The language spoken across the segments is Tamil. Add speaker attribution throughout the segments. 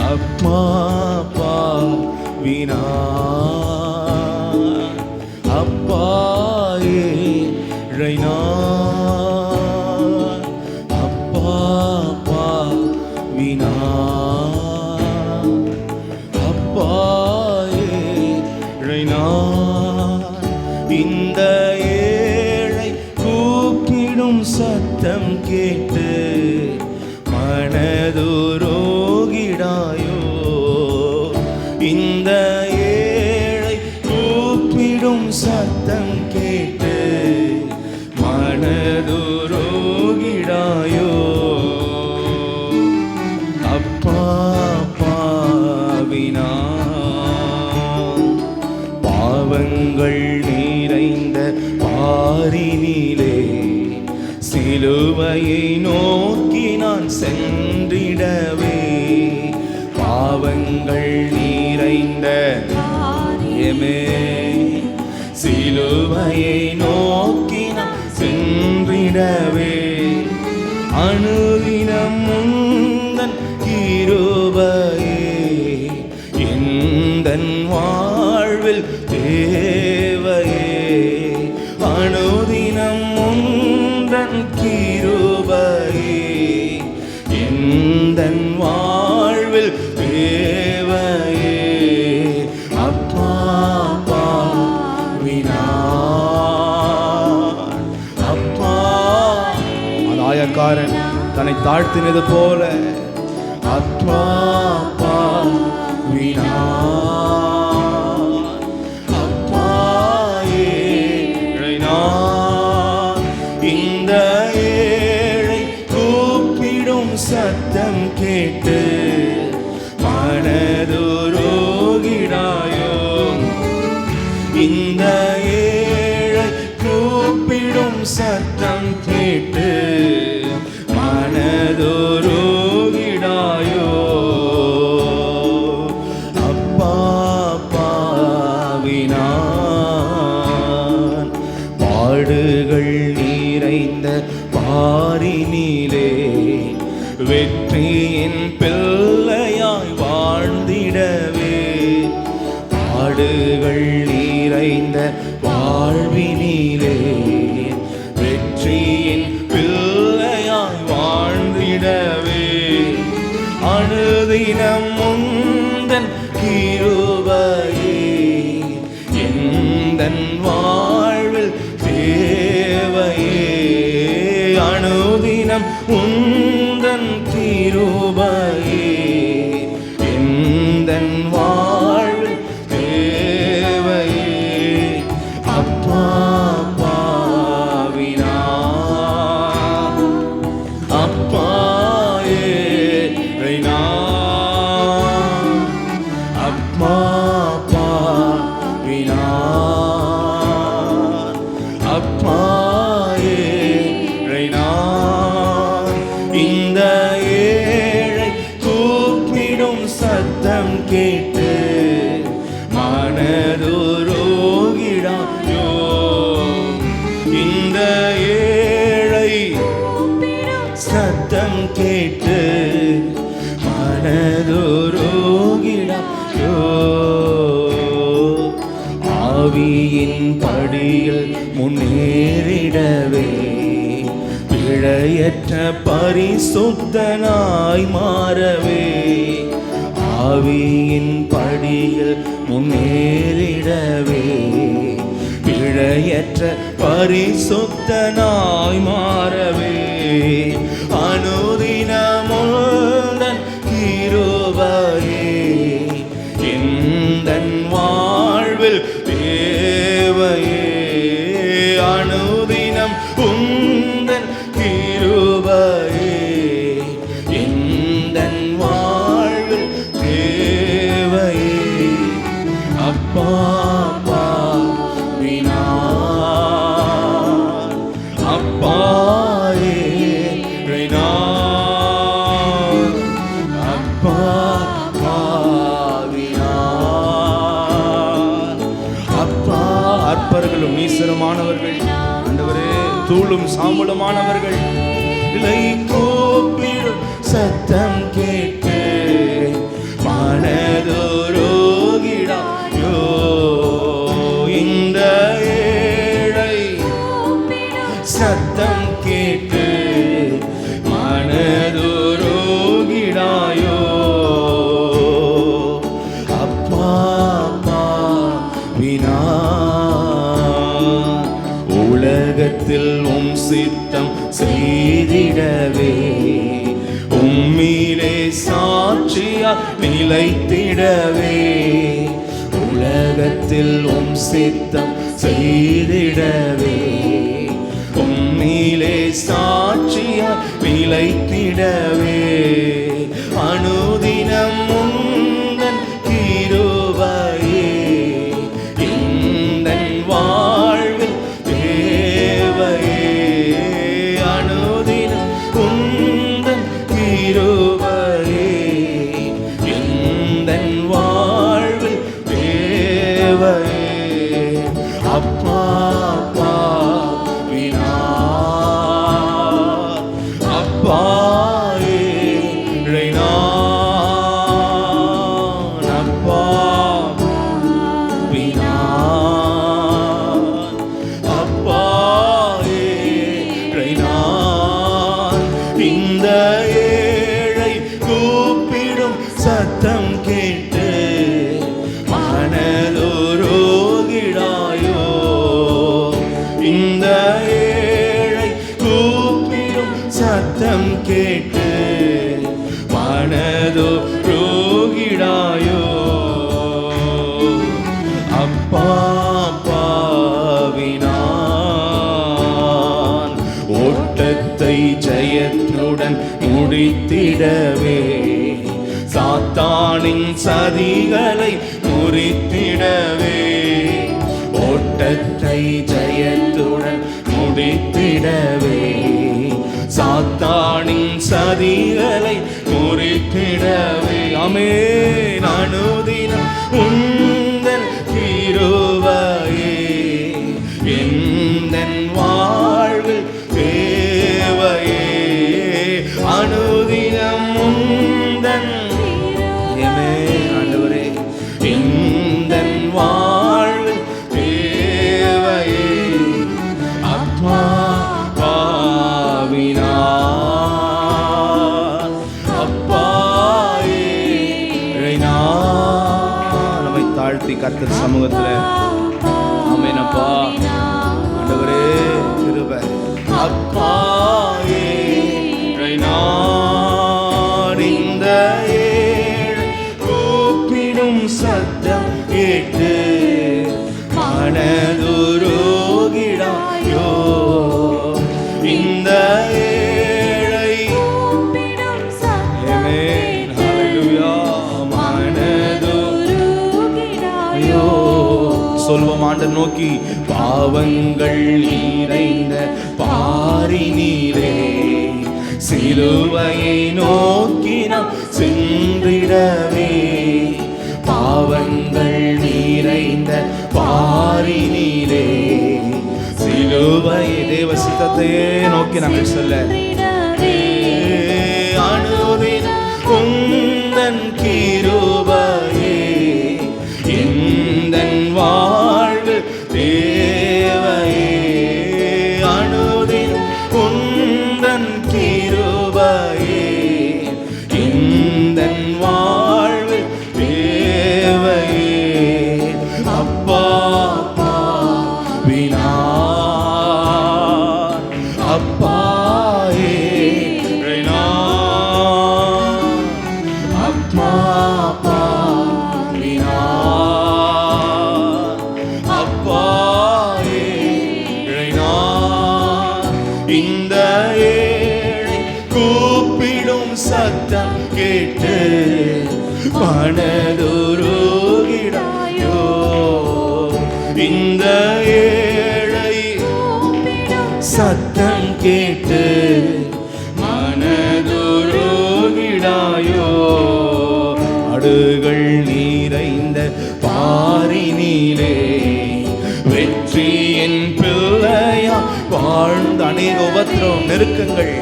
Speaker 1: அப்பா பாவினா அப்பா ஏழைனா அப்பா பாவினா அப்பா ஏழைனா இந்த ஏழை கூப்பிடும் சத்தம் கேட்டு மனதுருகிடாயோ. இந்த ஏழை கூப்பிடும் சத்தம் கேட்டு மனதுருகிடாயோ. அப்பா பாவினா பாவங்கள் நிறைந்த பாரினிலே சிலுவையை நோக்கி நான் சென்றிடவே. பாவங்கள் நிறைந்த சிலுவையை நோக்கி நான் சென்றிடவே. அனுதினம் முந்தன் கிருபையே எந்தன் வாழ்வில் தேவையே. அனுதினம் முந்தன் கிருபையே எந்தன் வாழ்வில் தேவையே. அப்பா பாவினா அப்பா. அந்த ஆயக்காரன் தன்னை தாழ்த்தினது போல அப்பா பாவினா அப்பா ஏழைனா. இந்த ஏழை கூப்பிடும் சத்தம் கேட்டு மனதுருகிடாயோ. இந்த ஏழை கூப்பிடும் சத்தம் கேட்டு மனதுருகிடாயோ. அப்பா பாவினா பாடுகள் நிறைந்த பாரினிலே வெற்றியின் பிள்ளையாய் வாழ்ந்திடவே. பாடுகள் நிறைந்த வாழ்வினிலே வெற்றியின் பிள்ளையாய் வாழ்ந்திடவே. அனுதினம் முந்தன் கிருபையே எந்தன் வாழ்வில் தேவையே. அனுதினம் உந்தன் கிருபையே எந்தன் வாழ்வில் தேவையே. அப்பா பாவினா அப்பா ஏழைனா அப்பா பாவினா அப்பா ஏழைனா. இந்த ஏழை கூப்பிடும் சத்தம் கேட்டு மனதுருகிடாயோ. இந்த ஏழை சத்தம் கேட்டு மனதுருகிடாயோ. ஆவியின் படியில் முன்னேறிடவே பிழையற்ற பரிசுத்தனாய் மாறவே. ஆவியின் படியில் முன்னேறிடவே பிழையற்ற பரிசுத்தனாய் மாறவே. அனுதினமுடன் கிருபையே எந்தன் வாழ்வில் தேவையே. அனுதினம் உந்தன் கிருபையே எந்தன் வாழ்வில் தேவையே. அப்பா பாவினா அப்பா ஏழைனா அப்பா பாவினா அப்பா. அற்பர்களும் நீசருமானவர்கள் ஆண்டவரே, தூளும் சாம்பலுமானவர்கள் இலை கூப்பிடும் சத்தம் கேட்டு சாட்சியா நிலைத்திடவே உலகத்தில் உம் சித்தம் செய்திடவே உம்மிலே சாட்சியா நிலைத்திடவே அனுதினம் உந்தன் கிருபையே எந்தன் வாழ்வில் தேவையே அனுதினம் உந்தன் கிருபையே எந்தன் வாழ்வில் தேவையே அப்பா இந்த ஏழை கூப்பிடும் சத்தம் கேட்டு மனதுருகிடாயோ இந்த ஏழை கூப்பிடும் சத்தம் கேட்டு மனதுருகிடாயோ அப்பா பாவினான் ஓட்டத்தை ஜெயத்துடன் முடித்திடவே சாத்தானின் சதிகளை முறித்திடவே ஓட்டத்தை ஜெயத்துடன் முடித்திடவே சாத்தானின் சதிகளை முறித்திடவே ஆமென் அனுதினம் உந்தன் கிருபையே எந்தன் வாழ்வில் தேவையே அனுதினம் உந்தன் ஆண்டவரே எந்தன் வாழ்வில் தேவையே அப்பா பாவினான் அப்பா நம்மை தாழ்த்தி கர்த்தர் சமூகத்தில் ஆமென் அப்பா ஆண்டவரே கிருபை அப்பா இந்த ஏழை கூப்பிடும் சத்தம் கேட்டு மனதுருகிடாயோ இந்த ஏழை ஆமென் ஹல்லேலூயா மனதுருகிடாயோ சொல்வோம் ஆண்டவர் நோக்கி பாவங்கள் நிறைந்த பாரினிலே சிலுவையை நோக்கி நாம் சென்றிடவே பாவங்கள் நிறைந்த பாரினிலே சிலுவையை தேவ சித்தத்தையே நோக்கி நாங்கள் சொல்ல அனுதினம் உந்தன் கிருபையே எந்தன் வாழ்வு தேவையே அனுதினம் உந்தன் கிருபையே எந்தன் வாழ்வு தேவையே அப்பா பாவினான் அப்பா அப்பா பாவினான் அப்பா இந்த ஏழை கூப்பிடும் சத்தம் கேட்டு மனதுருகிடாயோ இந்த ஏழை சத்தம் கேட்டு மனதுருகிடாயோ அடுகள் நிறைந்த பாரினிலே வெற்றியின் பிள்ளையா வாழ்ந்த அநேக உபத்திரம் நெருக்கங்கள்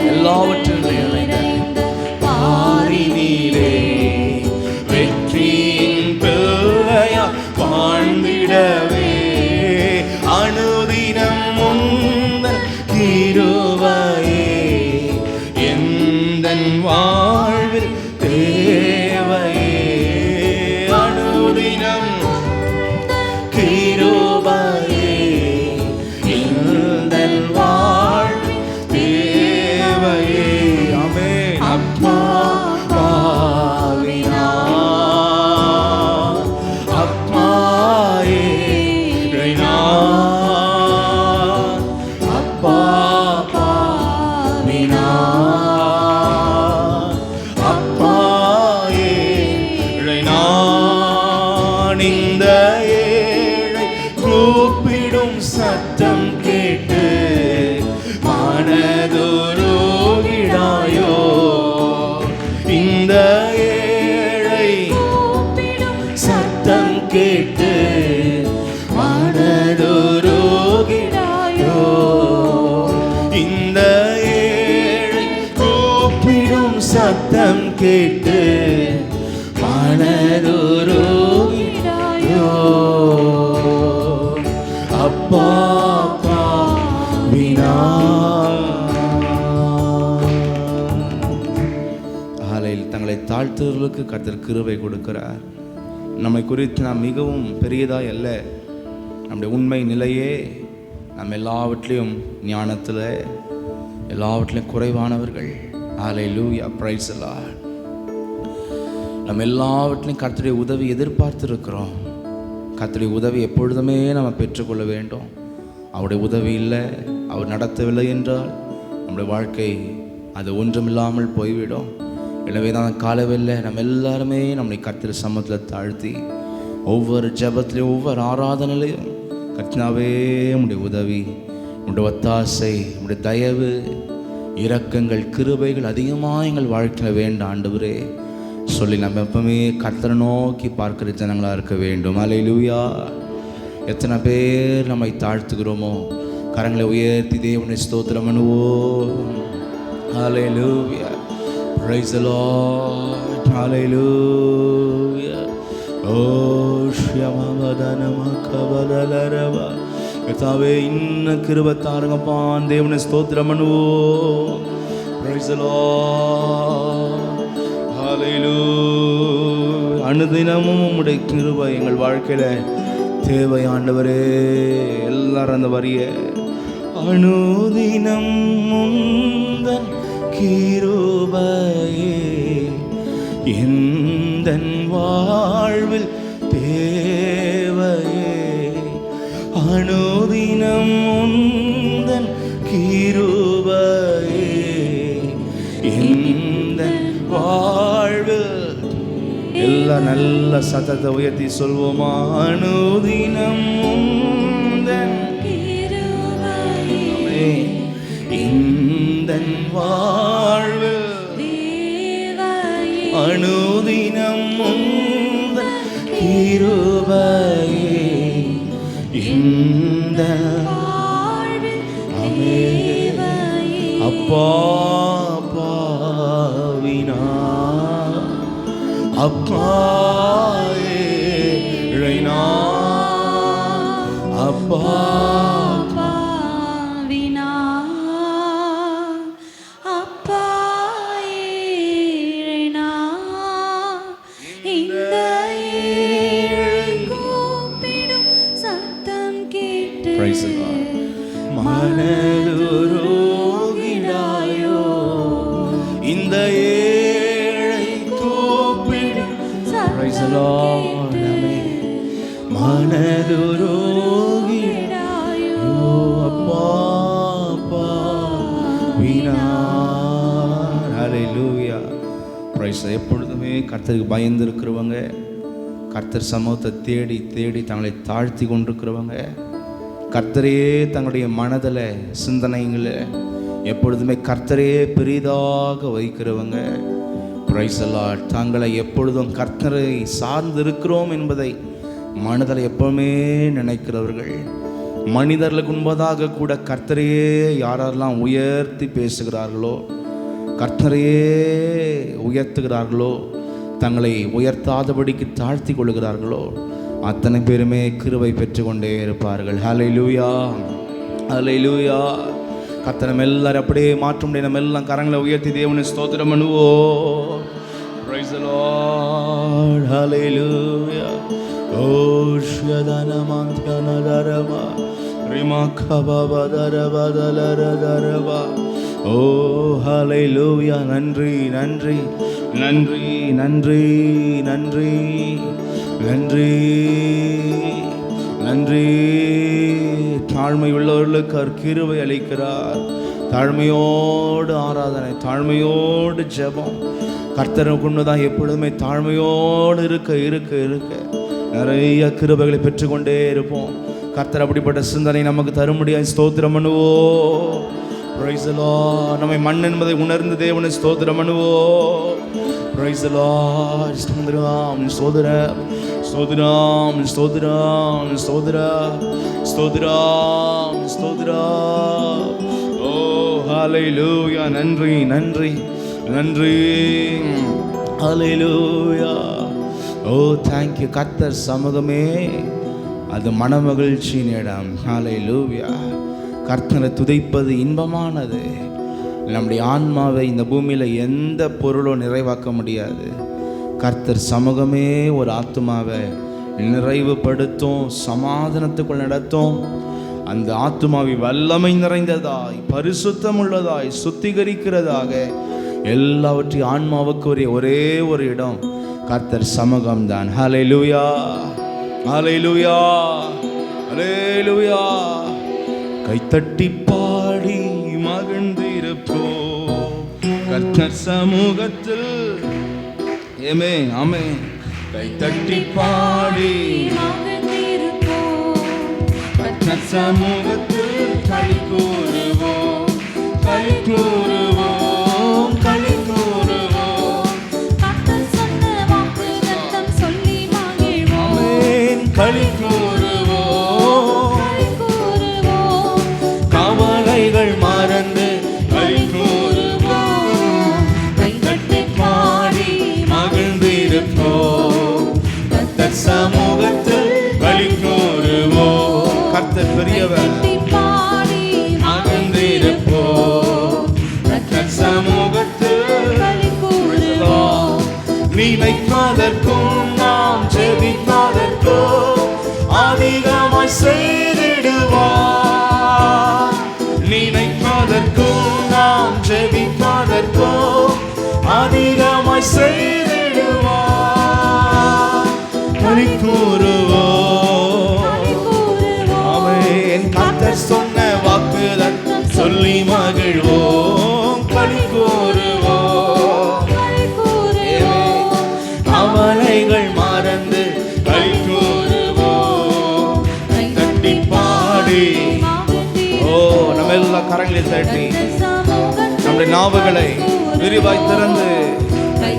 Speaker 1: எல்லாவற்றிலும் நிறைந்த பாரினிலே வெற்றியின் பிள்ளையா வாழ்ந்திடவே அனுதினம் முந்தன் கிருபையே எந்தன் வாழ்வில் தேவையே அனுதினம் கிருபையே எந்தன் வாழ்வில் தேவையே ஆமென் கேட்டு மனதுருகிடாயோ. இந்த ஏழை கூப்பிடும் சத்தம் கேட்டு மனதுருகிடாயோ. அப்பா பாவினா. தங்களை தாழ்த்துவர்களுக்கு கர்த்தர் கிருபை கொடுக்கிறார். நம்மை குறித்து நாம் மிகவும் பெரியதாய் அல்ல, நம்முடைய உண்மை நிலையே நம்ம எல்லாவற்றிலும் ஞானத்தில் எல்லாவற்றிலும் குறைவானவர்கள். ஹல்லேலூயா, பிரைஸ் தி லார்ட். நம்ம எல்லாவற்றிலும் கர்த்தருடைய உதவி எதிர்பார்த்துருக்கிறோம். கர்த்தருடைய உதவி எப்பொழுதுமே நம்ம பெற்றுக்கொள்ள வேண்டும். அவருடைய உதவி இல்லை, அவர் நடத்தவில்லை என்றால் நம்முடைய வாழ்க்கை அது ஒன்றுமில்லாமல் போய்விடும். எனவே தான் காலவெல்ல நம்ம எல்லாருமே நம்முடைய கர்த்தர் சமூகத்தில் தாழ்த்தி ஒவ்வொரு ஜெபத்திலையும் ஒவ்வொரு ஆராதனையிலையும் கர்த்தனாவே உம்முடைய உதவி, உம்முடைய ஒத்தாசை, உம்முடைய தயவு, இரக்கங்கள், கிருபைகள் அதிகமாக எங்கள் வாழ்க்கையில் வேண்டாம் ஆண்டவரே சொல்லி நம்ம எப்பவுமே கர்த்தரை நோக்கி பார்க்கிற ஜனங்களாக இருக்க வேண்டும். ஹல்லேலூயா. எத்தனை பேர் நம்மை தாழ்த்துகிறோமோ கரங்களை உயர்த்தி தேவனை ஸ்தோத்திரம் பண்ணுவோம். ஹல்லேலூயா, praise the Lord, hallelujah. Oh ஷ்யமவதனமகவதலரவ. கர்த்தாவே இன்ன கிருபை தாருங்கப்பா, தேவனை ஸ்தோத்திரம் பண்ணுவோம். praise the Lord, hallelujah. அனுதினமும் உம்முடைய கிருபை எங்கள் வாழ்க்கையில தேவை ஆண்டவரே. எல்லாரும் அந்த வரிய அனுதினம் முந்தன் கிருபையே எந்தன் வாழ்வில் தேவையே. அனுதினம் உந்தன் கிருபையே எந்தன் வாழ்வில். எல்லாம் நல்ல சத்தத்தை உயர்த்தி சொல்வோமா? அனுதினம் உந்தன் கிருபையே எந்தன் வாழ்வு. அனுதினம் உந்தன் கிருபையே இந்த அப்பா பாவினா அப்பா ஏழைனா அப்பா மனதுருகிடாயோ. இந்த ஏழை கூப்பிடும் மனதுருகிடாயோ. அப்பா பாவினார். ஹல்லேலூயா, பிரைஸ். எப்பொழுதுமே கர்த்தருக்கு பயந்து இருக்கிறவங்க, கர்த்தர் சமூகத்தை தேடி தேடி தங்களை தாழ்த்தி கொண்டிருக்கிறவங்க, கர்த்தரையே தங்களுடைய மனதில் சிந்தனைகளை எப்பொழுதுமே கர்த்தரையே பெரிதாக வைக்கிறவங்க, பிரைஸ் தி லார்ட், தங்களை எப்பொழுதும் கர்த்தரை சார்ந்து இருக்கிறோம் என்பதை மனதில் எப்பவுமே நினைக்கிறவர்கள், மனிதர்களுக்கு முன்பதாக கூட கர்த்தரையே யாரெல்லாம் உயர்த்தி பேசுகிறார்களோ, கர்த்தரையே உயர்த்துகிறார்களோ, தங்களை உயர்த்தாதபடிக்கு தாழ்த்தி கொள்கிறார்களோ அத்தனை பேருமே கிருபை பெற்றுக்கொண்டே இருப்பார்கள். ஹல்லேலூயா, ஹல்லேலூயா. கர்த்தர் நம்ம எல்லாரும் அப்படியே மாற்ற முடியும். நம்ம எல்லாம் கரங்களை உயர்த்தி தேவனை ஸ்தோத்திரம் பண்ணுவோம். பிரைஸ் தி லார்ட், ஹல்லேலூயா. ஓ ஷ்யதனமந்தனதரவா ரிமகபவதரவதலரதரவா. ஓ ஹல்லேலூயா. நன்றி நன்றி நன்றி நன்றி நன்றி நன்றி நன்றி. தாழ்மை உள்ளவர்களுக்கு அவர் கிருபை அளிக்கிறார். தாழ்மையோடு ஆராதனை, தாழ்மையோடு ஜெபம், கர்த்தரை கொண்டுதான் எப்பொழுதுமே தாழ்மையோடு இருக்க இருக்க இருக்க நிறைய கிருபைகளை பெற்றுக்கொண்டே இருப்போம். கர்த்தர் அப்படிப்பட்ட சிந்தனை நமக்கு தரும்படியாக ஸ்தோத்திரம் பண்ணுவோம். Price the Lord. நம்மை மண் என்பதை உணர்ந்து தேவனை ஸ்தோத்திரம் பண்ணுவோம். Price the Lord. ஸ்தோத்திரம் சோதர ஸ்தோத்திரம் ஸ்தோத்திரம் ஸ்தோத்திரா ஸ்தோத்திரம் ஸ்தோத்திரம். ஓ ஹல்லேலூயா. நன்றி நன்றி நன்றி. ஹல்லேலூயா. ஓ தேங்க்யூ. கர்த்தர் சமூகமே அது மனமகிழ்ச்சியின் இடம். ஹல்லேலூயா. கர்த்தரை துதிப்பது இன்பமானது. நம்முடைய ஆன்மாவை இந்த பூமியில் எந்த பொருளும் நிறைவாக்க முடியாது. கர்த்தர் சமூகமே ஒரு ஆத்துமாவை நிறைவுபடுத்தும், சமாதானத்துக்குள் நடத்தும். அந்த ஆத்துமாவை வல்லமை நிறைந்ததாய், பரிசுத்தம் உள்ளதாய், சுத்திகரிக்கிறதாக எல்லாவற்றையும் ஆன்மாவுக்கு ஒரே ஒரு இடம் கர்த்தர் சமூகம்தான். ஹல்லேலூயா ஹல்லேலூயா ஹல்லேலூயா. கைத்தட்டி பாடி மகிழ்ந்திருப்போம் கர்த்தர் சமூகத்தில். ஏமே ஆமே. கைத்தட்டி பாடி மகிழ்ந்திருப்போம் கர்த்தர் சமூகத்தில். களி கூறுவோம் களி கூறுவோம் களி கூறுவோம். கர்த்தர் சொன்ன வாக்குத்தத்தம் சொல்லி மகிழ்வோம். ஆமென். களி கூறுவோம் களி கூறுவோம். கவலைகள் மறந்து களி கூறுவோம். கைத்தட்டி பாடி மகிழ்ந்திருப்போம் கர்த்தர் சமூகத்தில். களி கூறுவோம். கர்த்தர் பெரியவர். மகிழ்ந்திருப்போம் கர்த்தர் சமூகத்தில். களி கூறுவோம். நினைப்பதற்கும் நாம் ஜெபிப்பதற்கும் அதிகமாய் செய்திடுவார். நினைப்பதற்கும் நாம் ஜெபிப்பதற்கும் அதிகமாய் செய்திடுவார். களி கூறுவோம். ஆமென். கர்த்தர் சொன்ன வாக்குத்தத்தம் சொல்லி மகிழ்வோம். களி கூறுவோம். கவலைகள் மறந்து களி கூறுவோம். தட்டி பாடி. ஓ நம்ம எல்லா கரங்களை தட்டி நம்முடைய நாவுகளை விரிவாய் திறந்து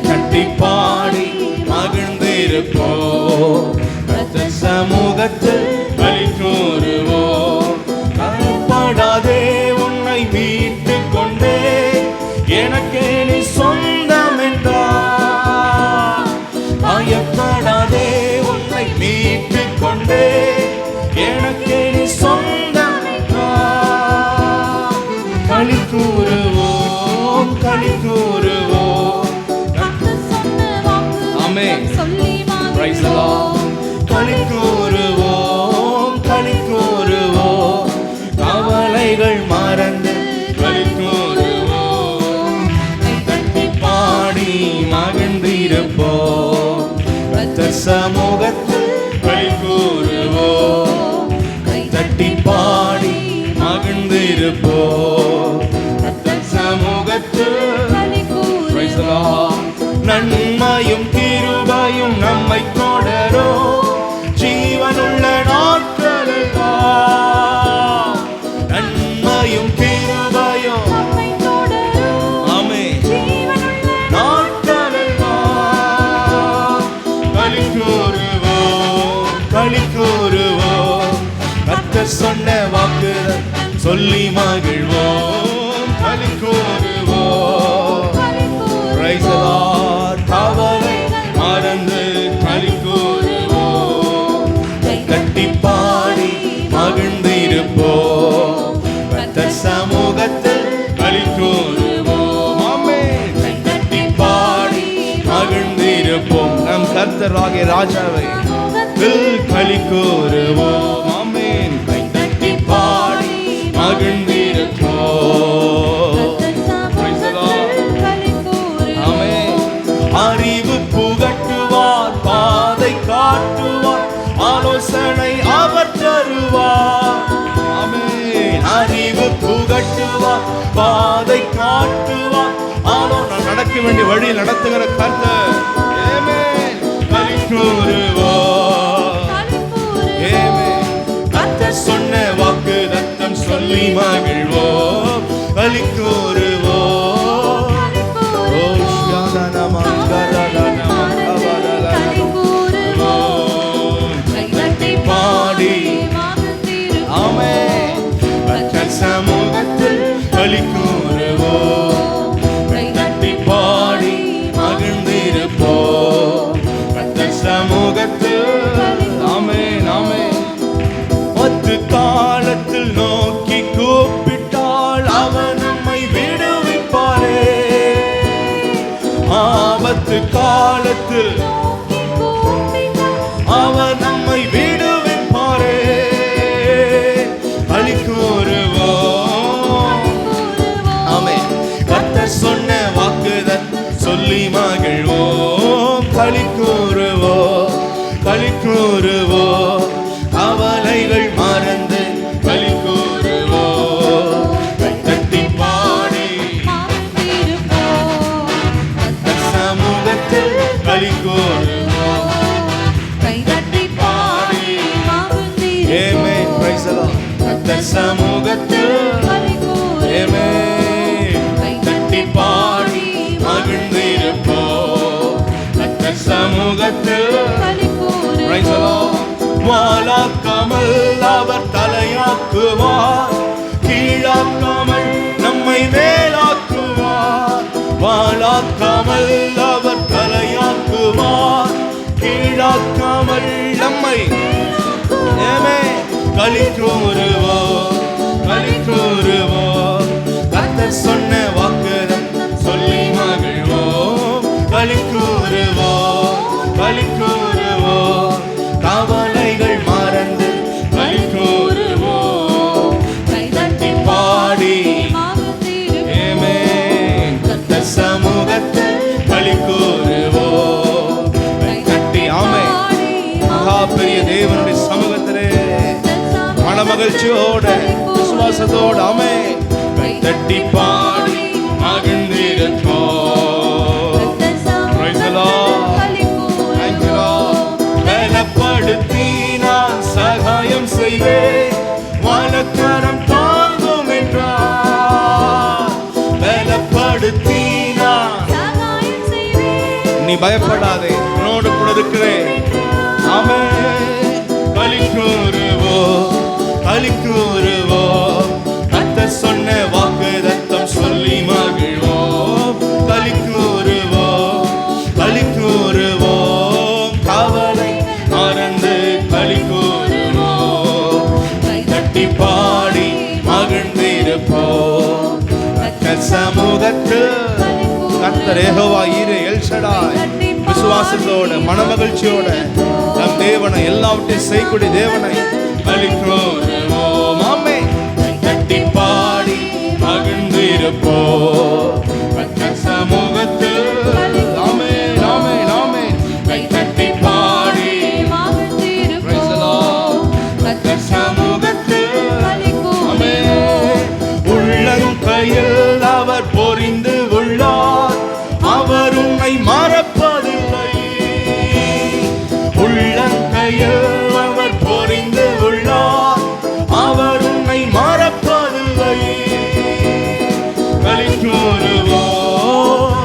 Speaker 1: தட்டி பாடி மகிழ்ந்திருப்போம் கர்த்தர் சமூகத்தில். களி கூறுவோம். பயப்படாதே உன்னை மீட்டு கொண்டே எனக்கே நீ சொந்தம் என்றார். பயப்படாதே உன்னை மீட்டு கொண்டே எனக்கே நீ சொந்தம் என்றார். களி கூறுவோம் களி கூறுவோம். ஆமென். Praise the Lord. களி கூறுவோம் களி கூறுவோம். கவலைகள் மறந்து களி கூறுவோம். தட்டி பாடி மகிழ்ந்திருப்போம் கர்த்தர் சமூகத்தில். களி கூறுவோம். தட்டி பாடி மகிழ்ந்திருப்போம் கர்த்தர் சமூகத்தில். Price the Lord. நன்மையும் கிருபையும் நம்மை தொடரும் ஜீவனுள்ள நாட்களெல்லாம். நன்மையும் கிருபையும் நம்மை தொடரும். ஆமென். நாட்களெல்லாம். களி கூறுவோம் களி கூறுவோம். கர்த்தர் சொன்ன வாக்குத்தத்தம் சொல்லி மகிழ்வோம். களி கூறுவோம். Price the Lord. கவலை மறந்து களி கூறுவோம். கட்டி பாடி மகிழ்ந்திருப்போம் கர்த்தர் சமூகத்தில். களி கூறுவோம். ஆமென். கட்டி பாடி மகிழ்ந்திருப்போம் நம் கர்த்தராகிய ராஜாவை களி கூறுவோம். ஆமென். கட்டி பாடி மகிழ்ந்திருப்போம். Praise the Lord. அறிவு புகட்டுவார், பாதை காட்டுவார், ஆலோசனை அவர் தருவார். ஆமென். அறிவு புகட்டுவார், பாதை காட்டுவார், ஆலோசனை நடக்க வேண்டிய வழி நடத்துகிற கர்த்தர். ஆமென். களி கூறுவோம். ஆமென். கர்த்தர் சொன்ன வாக்குத்தத்தம் சொல்லி மகிழ்வோம். களி கூறுவோம். ஓ ஷாதனமா கரலனமா கவலலனமா. சமூகத்தில் அவர் நம்மை விடுவிப்பாரே. களி கூறுவோம். ஆமென். கர்த்தர் சொன்ன வாக்குதத்தம் சொல்லி மகிழ்வோம். களி கூறுவோம், களி கூறுவோம். கவலைகள் மறந்து களி கூறுவோம். கைதட்டி பாடி கர்த்தர் சமூகத்தில் களி கூறுவோம். கைதட்டி பாடி ஆமென். Praise the Lord. கர்த்தர் சமூகத்தில் களி கூறுவோம். ஆமென். கைதட்டி பாடி மகிழ்ந்திருப்போம். கர்த்தர் சமூகத்தில் களி கூறுவோம். Price the Lord. வாழாக்காமல் அவர் தலையாக்குவார், கீழாக்காமல் நம்மை மேலாக்குவார். வாழாக்காமல் அவர் தலையாக்குவார், கீழாக்காமல் நம்மை களி கூறுவோம், களி கூறுவோம். கர்த்தர் சொன்ன வாக்குதத்தம் சொல்லி மகிழ்வோம். களி கூறுவோம், களி கூறுவோம். கவலைகள் மறந்து களி கூறுவோம். கைதட்டி பாடி ஆமென். கர்த்தர் சமூகத்தில் களி கூறுவோம். கைதட்டி ஆமென். மகா பெரிய தேவனுடைய சமூகத்திலே மனமகிழ்ச்சியோட விசுவாசத்தோட ஆமென் கைதட்டி பாடி மகிழ்ந்திருப்போம். Praise the Lord. Thank you Lord. பலப்படுத்தி நான் சகாயம் செய்வேன், வலக்கரம் தாங்கும் என்றார். பலப்படுத்தி நான் சகாயம் செய்வேன். நீ பயப்படாதே, உன்னோடு கூட இருக்கிறேன். ஆமென். களி கூறுவோம், களி கூறுவோம். கர்த்தர் சொன்ன வாக்குதத்தம் சொல்லி மகிழ்வோம். களி கூறுவோம், களி கூறுவோம். கவலை மறந்து களி கூறுவோம். கைதட்டி பாடி மகிழ்ந்திருப்போம். கர்த்தர் சமூகத்தில் கர்த்தர் யெகோவா ஈரே எல் ஷடாய். விசுவாசத்தோட மனமகிழ்ச்சியோட நம் தேவனை எல்லாவற்றையும் செய்யக்கூடிய தேவனை களி கூறுவோம். ஆமென். கைதட்டி பாடி மகிழ்ந்திருப்போம். கர்த்தர் சமூகத்தில் ஆமென், ஆமென், ஆமென். கைதட்டி பாடி பிரைஸ் தி லார்ட். கர்த்தர் சமூகத்தில் ஆமென். உள்ளங்கையில் அவர் பொரிந்து உள்ளார், அவர் உன்னை மறப்பதில்லை. உள்ளங்கையில் அவர் பொரிந்து உள்ளார், அவர் உன்னை மறப்பதில்லை. களி கூறுவோம்.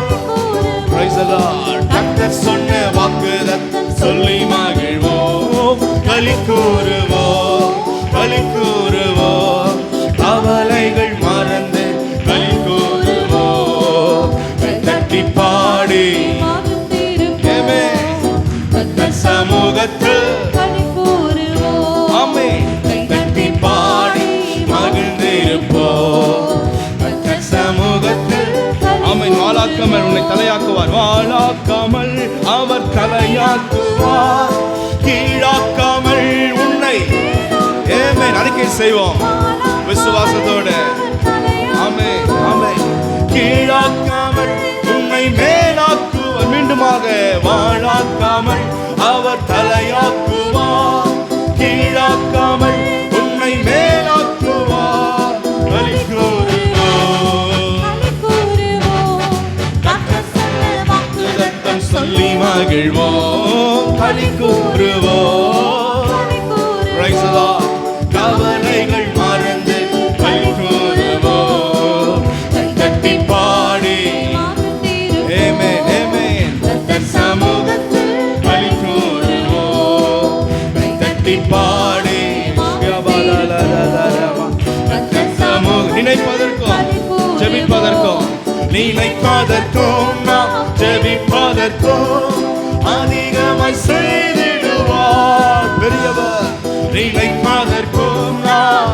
Speaker 1: Price the Lord. கர்த்தர் சொன்ன வாக்குதத்தம் சொல்லி மகிழ்வோம். களி கூறுவோம், களி கூறுவோம். கவலைகள் மறந்து களி கூறுவோம். கைதட்டி பாடி ஆமென். கர்த்தர் சமூகத்தில் ஆமென். கைதட்டி பாடி மகிழ்ந்திருப்போம். கர்த்தர் சமூகத்தில் ஆமென். வாழாக்காமல் உன்னை தலையாக்குவார், வாழாக்காமல் அவர் தலையாக்குவார், கீழாக்காமல் உன்னை ஆமென். அறிக்கை செய்வோம் விசுவாசத்தோட ஆமென், ஆமென். கீழாக்காமல் உன்னை மேலாக்குவார். மீண்டுமாக வாழாக்காமல் அவர் தலையாக்குவார், கீழாக்காமல் உன்னை மேலாக்குவார். களி கூறுவோம். கர்த்தர் சொன்ன வாக்குதத்தம் சொல்லி மகிழ்வோம். களி கூறுவோம். Price the Lord. கவலைகள் மறந்து களி கூறுவோம். கைதட்டி பாடி ஆமென், ஆமென். கர்த்தர் சமூகத்தில் களி கூறுவோம். கைதட்டி பாடி கர்த்தர் சமூகம் நினைப்பதற்கும் ஜெபிப்பதற்கும், நினைப்பதற்கும் நாம் ஜெபிப்பதற்கும் அதிகமாய் செய்திடுவார் பெரியவர். நினைப்பதற்கும் நாம்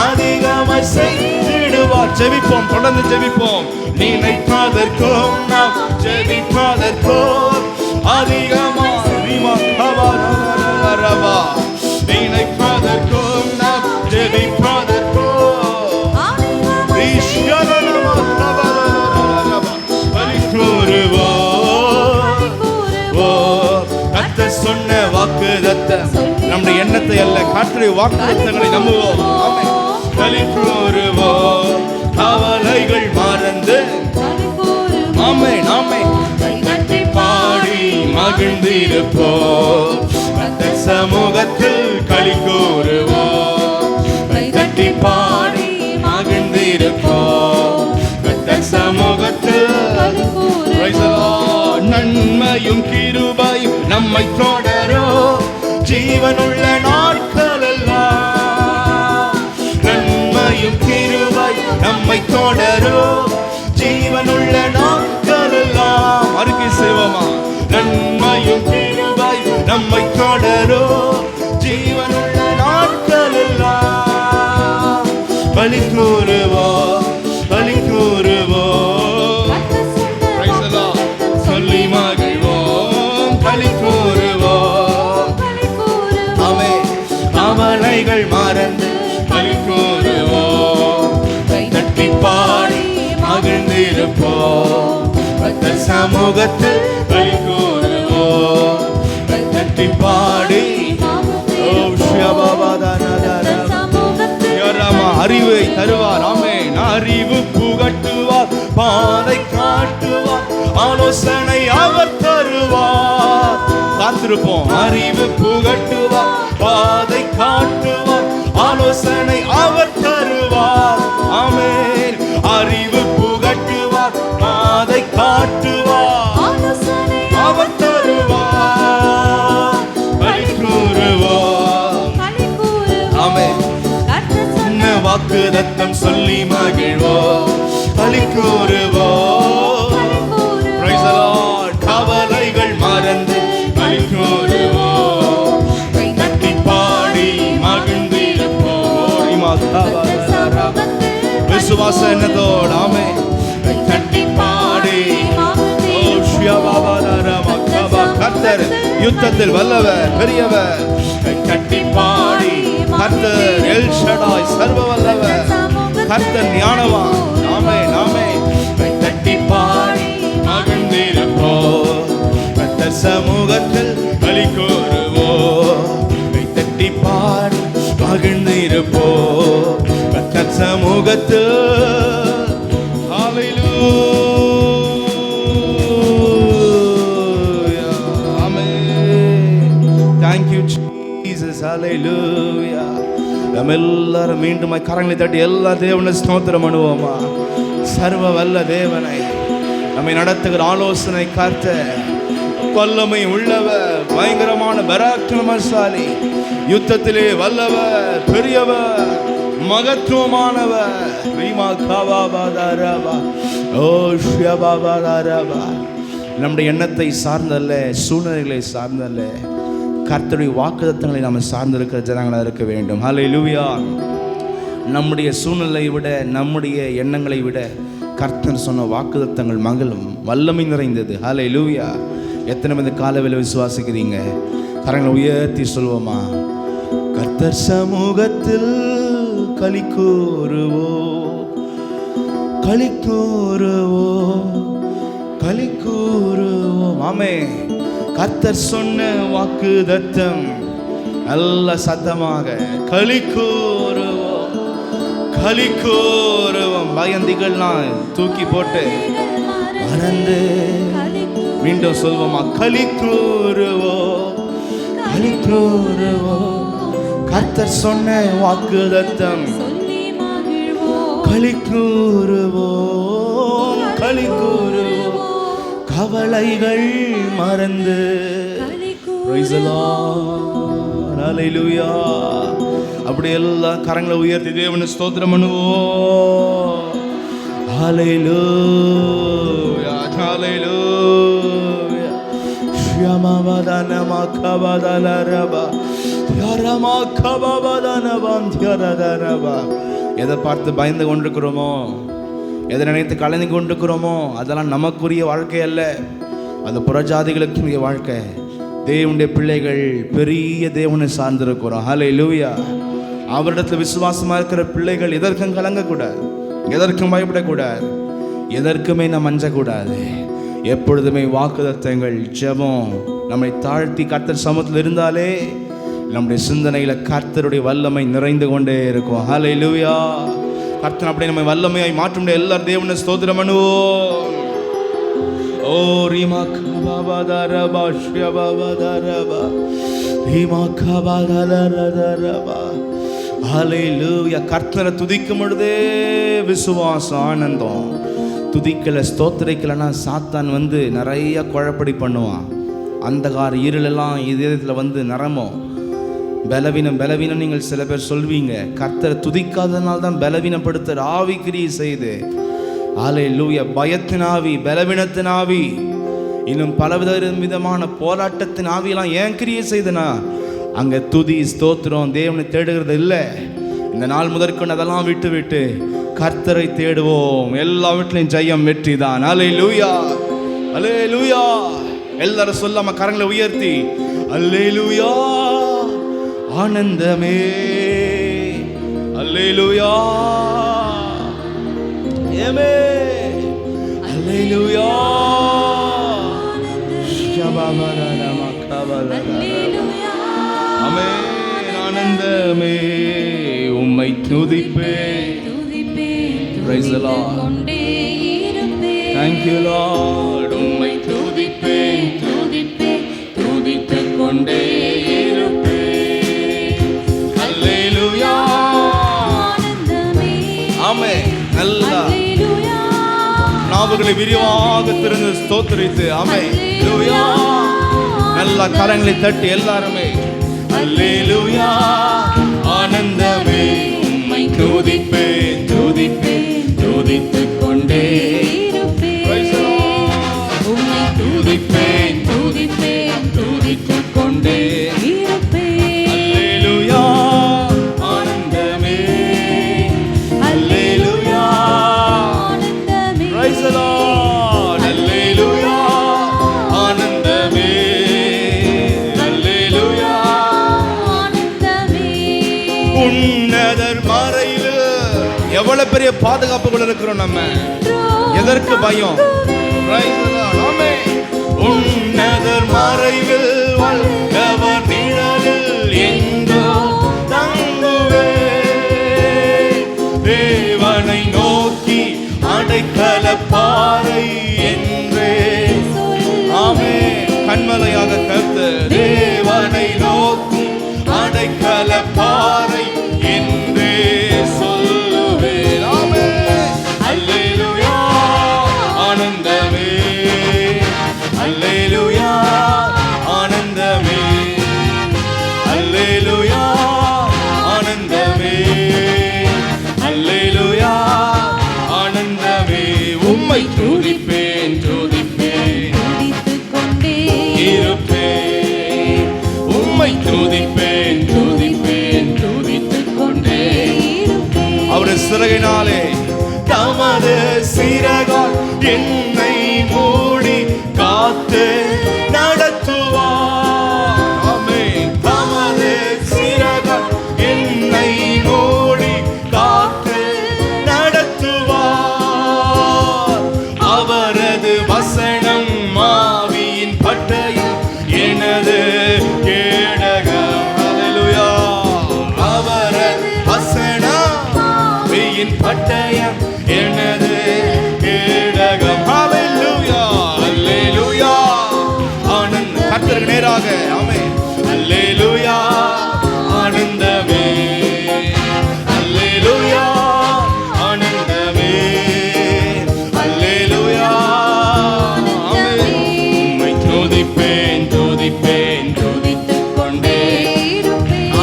Speaker 1: அதிகமாய் செய்திடுவார். ஜெபிப்போம், தொடர்ந்து ஜெபிப்போம். நினைப்பதற்கும் நாம் ஜெபிப்பதற்கோ அதிகமாய் நினைப்பதற்கோ நாம் ஜெபிப்பதற்கோ சொன்ன வாக்குதத்தம் நம்முடைய எண்ணத்தை அல்ல காற்று வாக்குதத்தங்களை நம்புவோம். கவலைகள் மறந்து நாமே கைதட்டி பாடி மகிழ்ந்திருப்போம். சமூகத்தில் களி கூறுவோம். கைதட்டி பாடி மகிழ்ந்திருப்போம். சமூகத்தில் நன்மையும் கிருபையும் நம்மை தொடரும் ஜீவனுள்ள நாட்கள் எல்லாம். நன்மையும் கிருபையும் நம்மை தொடரும் ஜீவனுள்ள நாட்கள் எல்லாம். அறிக்கை செய்வோமா? நன்மையும் கிருபையும் நம்மை தொடரும் ஜீவனுள்ள நாட்கள் எல்லாம். பலி கூறுவோம், பலி கூறுவோம், சொல்லி மகிழ்வோம், களி கூறுவோம். கவலைகள் மறந்து களி கூறுவோம். கைதட்டி பாடி மகிழ்ந்திருப்போம். சமூகத்தில் களி கூறுவோம். கைதட்டி பாடி அறிவை தருவார். ஆமென். அறிவு புகட்டுவார், பாதை காட்டுவார், ஆலோசனை அவர் தருவார். காத்திருப்போம். அறிவு புகட்டுவார், பாதை காட்டுவார், ஆலோசனை அவர் தருவார். ஆமென். அறிவு புகட்டுவார், பாதை காட்டுவார், அவர் தருவார். களி கூறுவோம். ஆமென். வாக்குதத்தம் சொல்லி மகிழ்வோம், களி கூறுவோம். கவலைகள் மறந்து களி கூறுவோம். கைதட்டி பாடி மகிழ்ந்திருப்போம். விசுவாச எண்ணத்தோடு ஆமென். கைதட்டி பாடி கர்த்தர் யுத்தத்தில் வல்லவர் பெரியவர். கைதட்டி பாடி கர்த்தர் எல் ஷடாய் சர்வ வல்லவர். கர்த்தர் ஞானவான். ஆமென், ஆமென். கைதட்டி பாடி மகிழ்ந்திருப்போம். கர்த்தர் சமூகத்தில் களி கூறுவோம். கைதட்டி பாடி மகிழ்ந்திருப்போம். கர்த்தர் சமூகத்தில். ஹல்லேலூயா. ஆமென். Thank you Jesus. Hallelujah. நம்ம எல்லாரும் மீண்டும் கரங்களை தட்டி எல்லா தேவனை ஸ்தோத்திரம் பண்ணுவோமா? சர்வ வல்ல தேவனை, நம்மை நடத்துகிற ஆலோசனை காத்த வல்லமை உள்ளவர், பயங்கரமான பராக்கிரமசாலி, யுத்தத்திலே வல்லவர், பெரியவர், மகத்துவமானவர். நம்முடைய எண்ணத்தை சார்ந்தல்ல, சூழ்நிலைகளை சார்ந்தல்ல, கர்த்தருடைய வாக்குத்தத்தங்களை நாம் சார்ந்திருக்கிற ஜனங்களாக இருக்க வேண்டும். ஹல்லேலூயா. நம்முடைய சூழ்நிலையை விட, நம்முடைய எண்ணங்களை விட கர்த்தர் சொன்ன வாக்குத்தத்தங்கள் மகளும் வல்லமை நிறைந்தது. ஹல்லேலூயா. எத்தனை பேர் காலவேளை விசுவாசிக்கிறீங்க? கரங்களை உயர்த்தி சொல்வோமா? கர்த்தர் சமூகத்தில் களி கூறுவோம், களி கூறுவோம், களி கூறுவோம். ஆமென். கர்த்தர் சொன்ன வாக்குத்தத்தம் நல்ல சத்தமாக களி கூறுவோம், களி கூறுவோம். பயந்திகள்லாம் தூக்கி போட்டு மறந்து மீண்டும் சொல்வோமா? களி கூறுவோம், களி கூறுவோம். கர்த்தர் சொன்ன வாக்குத்தத்தம் களி கூறுவோம், களி கூறுவோம். கவலைகள் மறந்து. Praise the Lord. Hallelujah. அப்படி எல்லாம் கரங்களை உயர்த்தி தேவனை ஸ்தோத்திரம் பண்ணுவோம். Hallelujah. Hallelujah. Shyamavadana makavadana raba. Yarama kavavadana bandhyadana raba. எதை பார்த்து பயந்து கொண்டிருக்கிறோமோ, எதை நினைத்து கலந்து கொண்டிருக்கிறோமோ அதெல்லாம் நமக்குரிய வாழ்க்கை அல்ல, அது புறஜாதிகளுக்குரிய வாழ்க்கை. தேவனுடைய பிள்ளைகள் பெரிய தேவனை சார்ந்திருக்கிறோம். ஹல்லேலூயா. அவரிடத்தில் விசுவாசமாக இருக்கிற பிள்ளைகள் எதற்கும் கலங்கக்கூடாது, எதற்கும் பயப்படக்கூடாது, எதற்குமே நாம் அஞ்சக்கூடாது. எப்பொழுதுமே வாக்குத்தத்தங்கள், ஜெபம் நம்மை தாழ்த்தி கர்த்தர் சமூகத்தில் இருந்தாலே நம்முடைய சிந்தனையில் கர்த்தருடைய வல்லமை நிறைந்து கொண்டே இருக்கும். ஹல்லேலூயா. கர்த்தர் அப்படி நம்ம வல்லமையாய் மாற்ற முடியும். எல்லாரும் தேவனை ஸ்தோத்திரம் பண்ணுவோம். ஓ ரீமா கபாபா தரபா ஷ்யபாபா தரபா ரீமா கபாபா தரபா. ஹல்லேலூயா. கர்த்தரை துதிக்கும் பொழுதே விசுவாசம், ஆனந்தம். துதிக்கலை, ஸ்தோத்திரிக்கலைன்னா சாத்தான் வந்து நிறைய குழப்படி பண்ணுவான். அந்தகார இருளெல்லாம் இதயத்தில் வந்து நிரம்பும். பலவீனம் பலவீனம் நீங்கள் சில பேர் சொல்வீங்க. கர்த்தரை துதிக்காதனால தான் பலவீனப்படுத்துகிற ஆவி கிரியை செய்து. ஹல்லேலூயா. பயத்தின் ஆவி, பலவீனத்தின் ஆவி, இன்னும் பலவிதமான போராட்டத்தின் ஆவியெல்லாம் ஏன் கிரியை செய்தனா? அங்கே துதி ஸ்தோத்திரம் தேவனை தேடுகிறது இல்லை. இந்த நாள் முதற்கொண்டு அதெல்லாம் விட்டு விட்டு கர்த்தரை தேடுவோம். எல்லா வீட்டிலையும் ஜெயம், வெற்றி தான். ஹல்லேலூயா, ஹல்லேலூயா. எல்லாரும் சொல்லாம கரங்களை உயர்த்தி ஹல்லேலூயா, ஆனந்தமே, ஹல்லேலூயா, ஆமென், ஹல்லேலூயா, ஆமென். ஆனந்தமே உம்மை துதிப்பேன். Praise the Lord. Thank you Lord. உம்மை துதிப்பேன், துதிப்பேன், துதித்துக் கொண்டே இருப்பேன். ஹல்லேலூயா. ஆமென். நல்லா நாவுகளை விரிவாக திறந்து ஸ்தோத்திரித்து ஆமென். ஹல்லேலூயா. நல்லா கரங்களை தட்டி எல்லாருமே ஹல்லேலூயா. ஆனந்தமே உம்மை துதிப்பேன், துதிப்பேன், துதித்துக் கொண்டே உம்மை துதிப்பேன், துதிப்பேன், துதித்துக் கொண்டே ஹல்லேலூயா. ஆனந்தமே, ஹல்லேலூயா, praise the Lord. ஹல்லேலூயா. ஆனந்தமே, ஹல்லேலூயா. உன்னதர் மறையில் எவ்வளவு பெரிய பாதுகாப்புகள் இருக்கிறோம். நம்ம எதற்கு பயம்? உன்னதர் மறைவில் வல்லவர் நிழலில் எங்கோ தங்குவே. தேவனை நோக்கி அடைக்கல பாறை என்றே ஆமென். கண்மலையாக கர்த்த தேவனை நோக்கி அடைக்கல பாறை என்றே சொல்லுவேன். ஆமென். ஹல்லேலூயா. ஆனந்தமே, ஹல்லேலூயா. ஆனந்தமே, ஹல்லேலூயா. ஆனந்தமே, ஹல்லேலூயா. ஆனந்தமே உம்மை துதிப்பேன், துதிப்பேன், துதித்துக் கொண்டே இருப்பேன். உம்மை துதிப்பேன், துதிப்பேன், துதித்துக் கொண்டே இருப்பேன். அவருடைய சிறகினாலே தமது சிறகால் என்னை மூடி காத்து நடத்துவார். ஆமென். தமது சிறகால் என்னை மூடி காத்து நடத்துவார். அவரது வசனம் ஆவியின் பட்டயம் எனது கேடகம். ஹல்லேலூயா. அவரது வசனம் ஆவியின் பட்டயம் எனது கேடகம். ஹல்லேலூயா, ஹல்லேலூயா. ஆனந்த கர்த்தருக்கு நேராக ஆமென். ஹல்லேலூயா. ஆனந்தமே, ஹல்லேலூயா. ஆனந்தமே, ஹல்லேலூயா. ஆமென். உம்மை துதிப்பேன், துதிப்பேன், துதித்துக் கொண்டே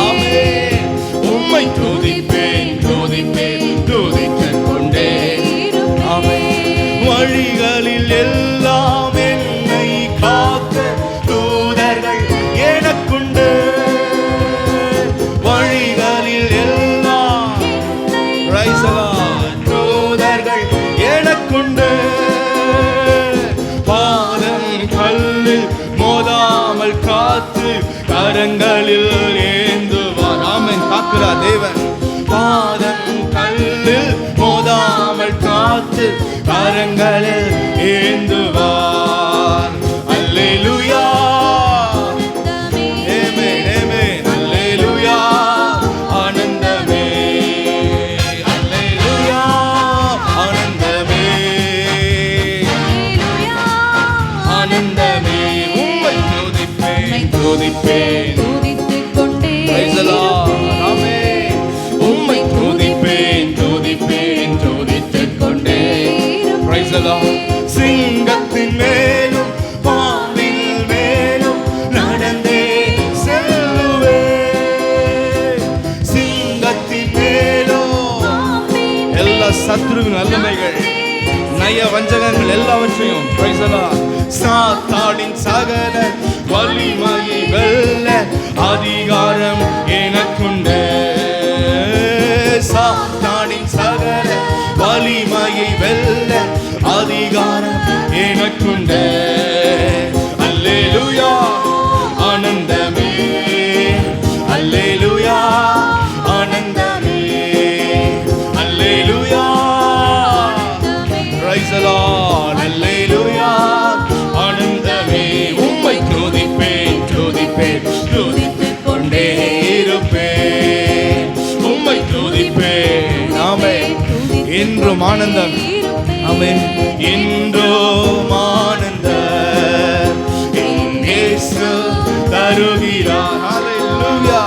Speaker 1: ஆமென். உம்மை துதிப்பேன், துதிப்பேன், துதித்துக் கொண்டே ஆமென். வழிகளில் எல்லாம் என்னை காக்க தூதர்கள் மோதாமல் காத்து கரங்களில் ஏந்துவார். ஆமென். காக்கிறார் தேவன். பாதம் கல்லில் மோதாமல் காத்து கரங்களில் ஏந்துவார். அல்லேலூயா. ஆமென் ஆமென். அல்லேலூயா. ஆனந்தமே. அல்லேலூயா. ஆனந்தமே. ஆனந்தமே. உம்மை துதிப்பேன் துதிப்பேன் துதித்துக்கொண்டே. Praise the Lord. ஆமென். உம்மை துதிப்பேன் துதிப்பேன் துதித்துக்கொண்டே. Praise the Lord. சிங்கத்தின் மேலும் பாம்பின் மேலும் நடந்தே செல்லுவே. சிங்கத்தின் மேலும் எல்லா சத்துருவின் வல்லமைகள் நய வஞ்சகங்கள் எல்லாவற்றையும் Praise the Lord. சாத்தானின் சகல வலிமையை வெல்ல அதிகாரம் எனக்குண்டு. சாத்தானின் சகல வலிமையை வெல்ல அதிகாரம் எனக்குண்டு. அல்லேலூயா. ஆனந்தமே. அல்லேலூயா. ஆனந்தமே. அல்லேலூயா. Praise the Lord. அல்லேலூயா. ஆனந்தமே. உம்மை துதிப்பேன் துதிப்பேன் துதித்துக்கொண்டே இருப்பேன். உம்மை துதிப்பேன். ஆமென். என்றும் ஆனந்தம். ஆமென். என்றும் ஆனந்தம் என் இயேசு தருகிறார். ஹல்லேலூயா.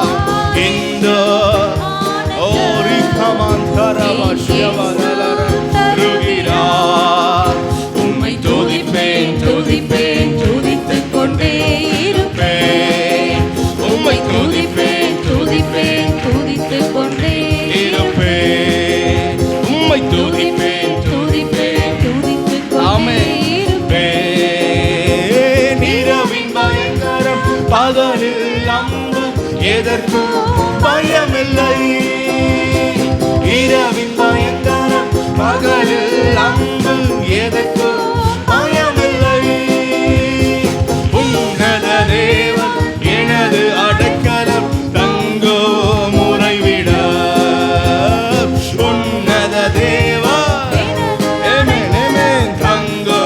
Speaker 1: ஓரி கமான் கரவஷ்யவதலர தருகிறார். உம்மை துதிப்பேன் துதிப்பேன் துதித்துக்கொண்டே இருப்பேன். உம்மை துதிப்பேன் துதிப்பேன் துதித்துக்கொண்டே இருப்பேன். உம்மை துதிப்பேன் துதிப்பேன் துதித்துக்கொண்டே இருப்பேன். இரவின் பயங்கரம் பகலில் அம்பு எதற்கும் பயமில்லை. இரவின் பயங்கரம் பகலில் அம்பு எதற்கும் பயமில்லை. உன்னத தேவன் எனது அடைக்கலம் தங்கோ முறைவிட. உன்னத தேவா ஆமென் ஆமென் தங்கோ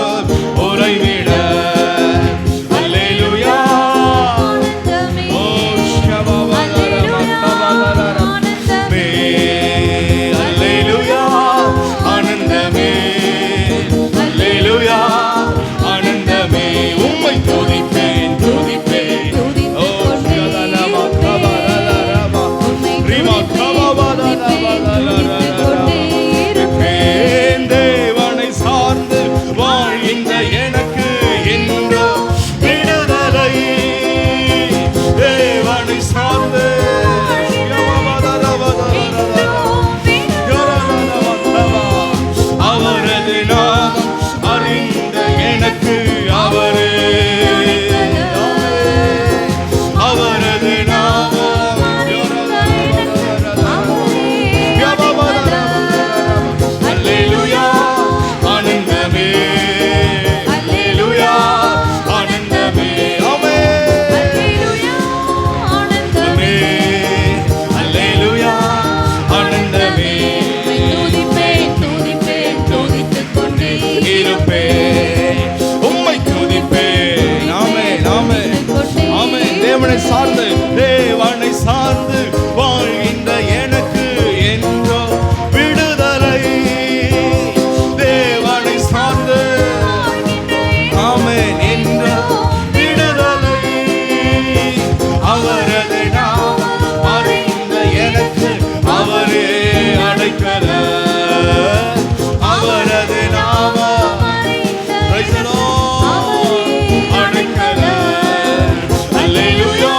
Speaker 1: முறைவிட. அல்லேலூயா. ஓ ஷபவலரமத்தவலரமே. அல்லேலூயா. ஆனந்தமே. அல்லேலூயா. ஆனந்தமே. உம்மை துதிப்பேன் துதிப்பேன். ஓ ஷலலமத்தவலரம ரிமத்தவலரம தேவனை சார்ந்து வாழ்கின்ற எனக்கு என்றோ விடுதலை. தேவனை சார்ந்து அவரது நாமம் அறிந்த எனக்கு அவரே. அவரது நாமம் அல்லேலூயா. ஆனந்தமே. அல்லேலூயா. ஆனந்தமே. ஆமென். ஆனந்தமே. அல்லேலூயா. ஆனந்தமே. துதிப்பேன் துதிப்பேன் துதித்துக்கொண்டே இருப்பேன். உம்மை துதிப்பேன். ஆமென் ஆமென் ஆமென். தேவனை சார்ந்து தேவனை சார்ந்து வாழ்கின்ற எனக்கு என்றோ விடுதலை. தேவனை சார்ந்து ஆமென் என்றோ விடுதலை. அவரது நாமம் அறிந்த எனக்கு அவரே அடைக்கலம். அவரது நாமம் Praise the Lord. அடைக்கலம். அல்லேலூயா.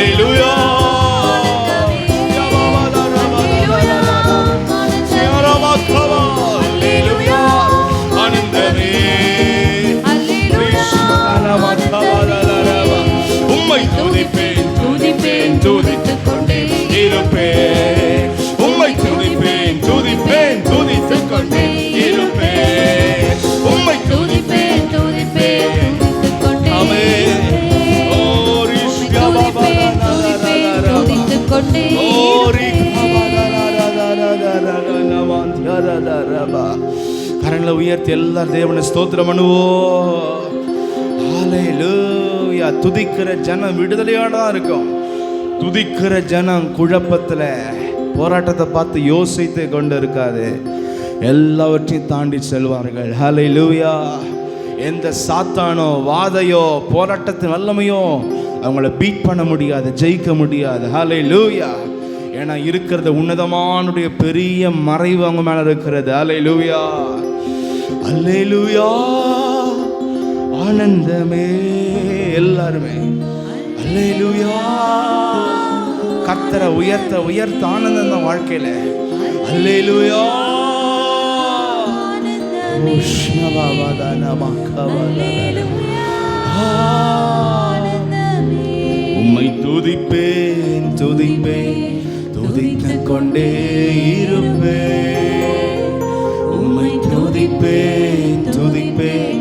Speaker 1: Hallelujah. உம்மை துதிப்பேன் துதிப்பேன் துதித்துக் கொண்டே இருப்பேன். உம்மை துதிப்பேன் துதிப்பேன் துதித்துக் கொண்டே இருப்பேன். உம்மை துதிப்பேன் துதிப்பேன் துதித்துக் கொண்டே இருப்பேன். ஓரி துதித்துக் கொண்டே கரங்களை உயர்த்தி எல்லாரும் தேவனை ஸ்தோத்திரம் பண்ணுவோம். ஹல்லேலூயா. துதிக்கிற ஜனம் விடுதலையோட தான் இருக்கும். துதிக்கிற ஜனம் குழப்பத்தில் போராட்டத்தை பார்த்து யோசித்து கொண்டு இருக்காது, எல்லாவற்றையும் தாண்டி செல்வார்கள். ஹல்லேலூயா. எந்த சாத்தானோ வாதையோ போராட்டத்தின் வல்லமையோ அவங்கள பீட் பண்ண முடியாது, ஜெயிக்க முடியாது. ஹல்லேலூயா. ஏன்னா இருக்கிறது உன்னதமானுடைய பெரிய மறைவு அவங்க மேல இருக்கிறது. ஹல்லேலூயா. ஹல்லேலூயா. ஆனந்தமே எல்லாருமே ஹல்லேலூயா. கர்த்தரை உயர்த்த உயர்த்த ஆனந்தம் தான் வாழ்க்கையில. ஹல்லேலூயா. உம்மை துதிப்பேன் துதிப்பேன் துதித்துக் கொண்டே இருப்பேன். உம்மை துதிப்பேன் துதிப்பேன்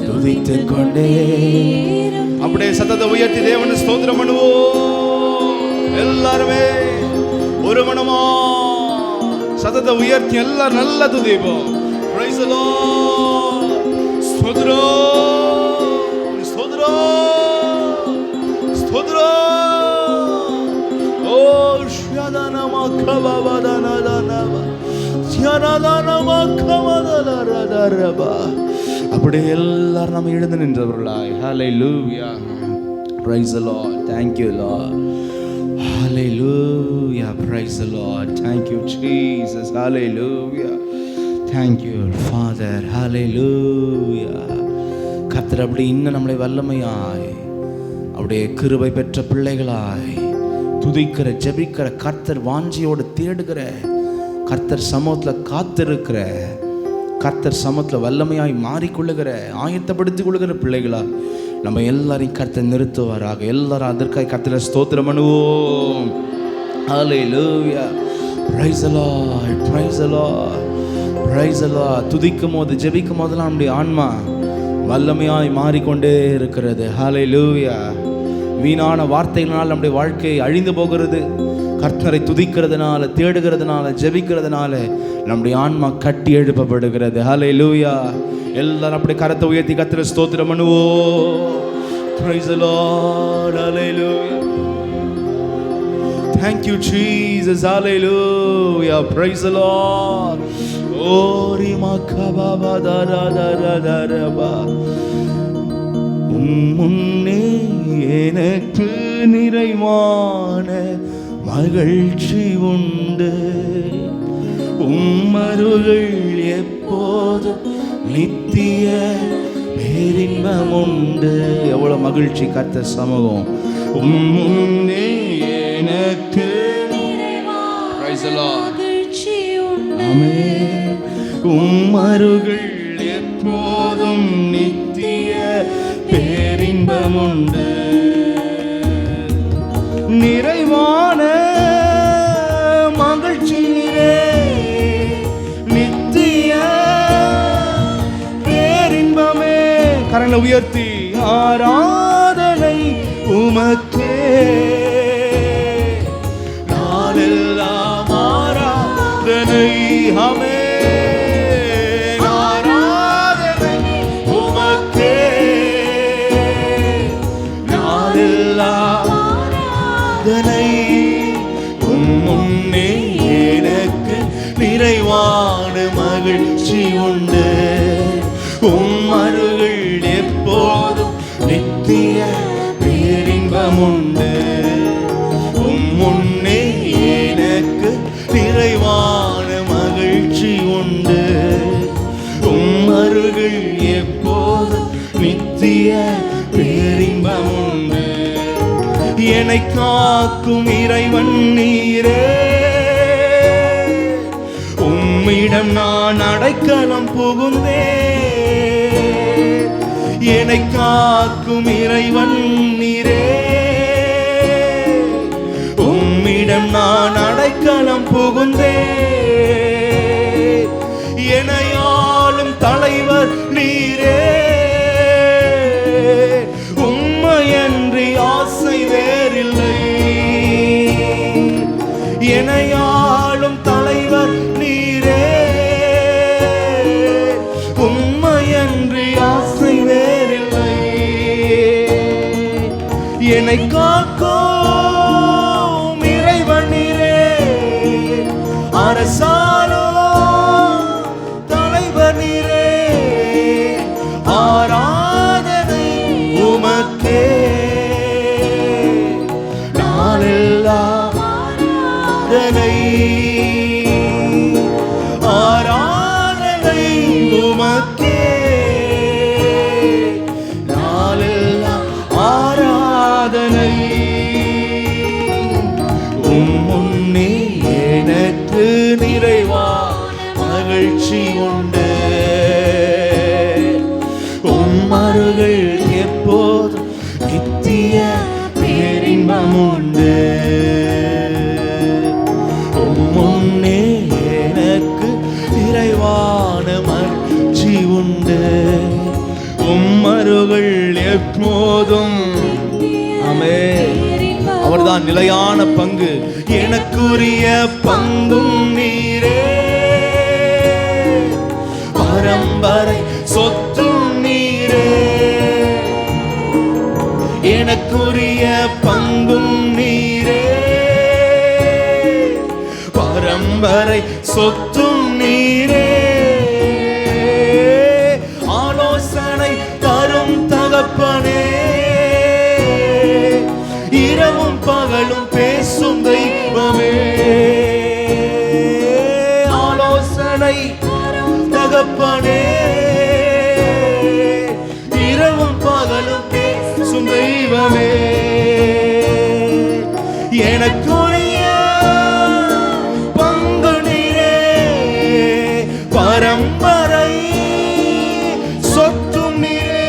Speaker 1: துதித்துக் கொண்டே. அப்படியே சத்தத்தை உயர்த்தி தேவனை ஸ்தோத்திரம் பண்ணுவோம். எல்லாருமே ஒரு மனமா சத்தத்தை உயர்த்தி எல்லாரும் நல்லா துதிப்போம். Praise the Lord. ஸ்தோத்திரம் ஸ்தோத்திரம் ஸ்தோத்திரம். ஓ ஷியாதானா மகவாதானா தானவா ஷியாதானா மகவாதாரரபா. அப்படியே எல்லாரும் நம்ம எழுந்து நின்றவர்களாய். Hallelujah. Praise the Lord. Thank you Lord. Hallelujah. Praise the Lord. Thank you Jesus. Hallelujah. Thank you Father. Hallelujah. கர்த்தர் அப்படி இன்னும் நம்மளை வல்லமையாய் அப்படியே கிருபை பெற்ற பிள்ளைகளாய் துதிக்கிற ஜெபிக்கிற கர்த்தர் வாஞ்சியோடு தேடுகிற கர்த்தர் சமூகத்தில் காத்திருக்கிற கர்த்தர் சமூகத்தில் வல்லமையாய் மாறிக்கொள்ளுகிற ஆயத்தப்படுத்திக் கொள்ளுகிற பிள்ளைகளா நம்ம எல்லாரையும் கர்த்தர் நிறுத்துவாராக. எல்லாரும் அதற்காக கர்த்தரை ஸ்தோத்திரம் பண்ணுவோம். ஹல்லேலூயா. Praise the Lord. Praise the Lord. Praise the Lord. துதிக்கும் போது ஜெபிக்கும் போதெல்லாம் நம்முடைய ஆன்மா வல்லமையாய் மாறிக்கொண்டே இருக்கிறது. ஹல்லேலூயா. வீணான வார்த்தைகளால் நம்முடைய வாழ்க்கை அழிந்து போகிறது. கர்த்தரை துதிக்கிறதுனால தேடுகிறதுனால ஜெபிக்கிறதுனால நம்முடைய ஆன்மா கட்டி எழுப்பப்படுகிறது. ஹல்லேலூயா. எல்லாரும் அப்படி கரத்தை உயர்த்தி கர்த்தரை ஸ்தோத்திரம் பண்ணுவோம். Praise the Lord. Hallelujah. Thank you Jesus. Hallelujah. Praise the Lord. Ori makababa daradaraba. முன்னே எனக்கு நிறைவான மகிழ்ச்சி உண்டு. உம்மருள் எப்போதும் நித்திய பேரின்பம் உண்டு. எவ்வளவு மகிழ்ச்சி கர்த்தர் சமூகம். முன்னே எனக்கு மகிழ்ச்சி உண்டு. ஆமென். உம்மருள் எப்போதும் நித்திய பேரின்பம் உண்டு. நிறைவான மகிழ்ச்சியிலே நித்திய பேரின்பமே. கரங்களை உயர்த்தி ஆராதனை உமக்கே. நாளெல்லாம் ஆராதனை. ஆமென். முன்னே எனக்கு நிறைவான மகிழ்ச்சி உண்டு. உம்மருள் எப்போதும் நித்திய பேரின்பம் உண்டு. முன்னே எனக்கு நிறைவான மகிழ்ச்சி உண்டு. உம்மருள் எப்போதும் நித்திய பேரின்பம் உண்டு. என என்னை காக்கும் இறைவன் நீரே, உம்மிடம் நான் அடைக்கலம் புகுந்தே. என்னை காக்கும் இறைவன் நீரே, உம்மிடம் நான் அடைக்கலம் புகுந்தே. என்னையாளும் தலைவர் நீரே, உம்மையன்றி ஆசை வேறில்லை. என்னையாளும் தலைவர் நீரே, உம்மையன்றி ஆசை வேறில்லை. என்னை காக்கும் இறைவன் நீரே, அரசாலோ தலைவர் நீரே. ஆராதனை உமக்கே நாளெல்லாம், ஆராதனை ஆராதனை உமக்கே நாளெல்லாம் ஆராதனை. முன்னே எனக்கு நிறைவா மகிழ்ச்சி உண்டு, உம்மருகள் எப்போதும் நித்திய பேரின்பம் உண்டு. முன்னே எனக்கு நிறைவான மகிழ்ச்சி உண்டு, உம்மருகள் எப்போதும். ஆமென். அவர்தான் நிலையான பங்கு, எனக்குரிய பங்கும் நீரே, பரம்பரை சொத்தும் நீரே. எனக்குரிய பங்கும் நீரே, பரம்பரை சொத்தும் நீரே. ஆலோசனை தரும் தகப்பனே, இரவும் பகலும் பேசும் தெய்வமே. ஆலோசனை தகப்பனே, இரவும் பகலும் பேசும் தெய்வமே. எனக்குரிய பங்கு நீரே, பரம்பரை சொத்தும் நீரே.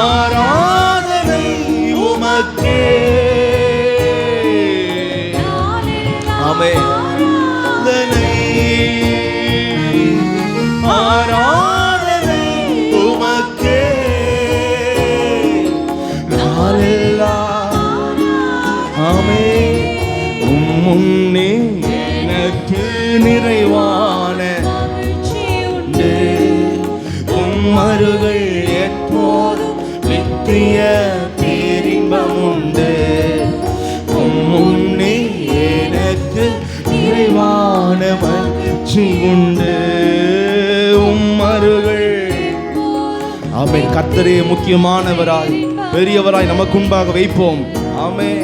Speaker 1: ஆராதனை உமக்கே. ஆமென். ஆராதனை உமக்கே நாளெல்லாம். ஆமென். முன்னே எனக்கு நிறைவான உண்டு, உம்மருகள் எப்போதும் நித்திய பேரின்பம் உண்டு. முன்னே எனக்கு நிறைவான மகிழ்ச்சி உண்டு, உம்மருகள். ஆமென். கர்த்தரே முக்கியமானவராய் பெரியவராய் நமக்கு முன்பாக வைப்போம். ஆமென்.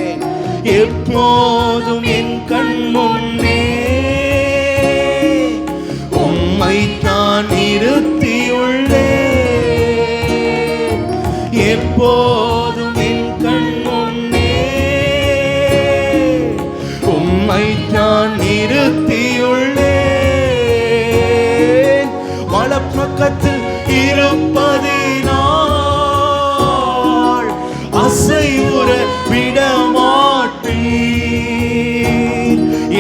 Speaker 1: எப்போதும் என் கண் முன்னே உம்மைத்தான் நிறுத்தியுள்ளே. எப்போதும் என் கண் முன்னே உம்மைத்தான் நிறுத்தியுள்ளே. வலப்பக்கத்தில் இருப்பதினால் அசைவுற விடமாட்டீர்.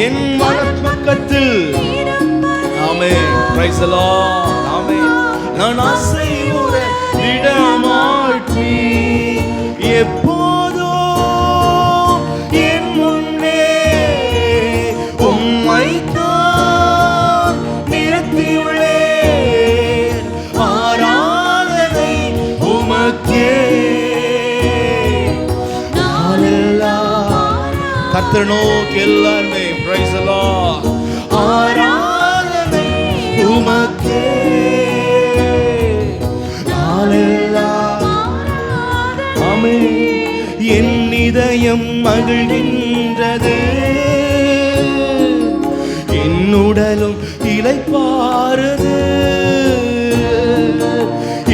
Speaker 1: என் வலப்பக்கத்தில். ஆமென். Praise the Lord. ஆமென். நான் அசைவுற விடமாட்டீர். எப்போதும் என் முன்னே உம்மைத்தான் நிறுத்தியுள்ளேன். ஆராதனை உமக்கே நாளெல்லாம். கர்த்தரை நோக்கி எல்லாருமே பிரைஸ் தி லார்ட். ஆராதனை உமக்கே நாளெல்லாம். ஆமென். என் இதயம் மகிழ்கின்றது, என் உடலும் இளைப்பாறுது.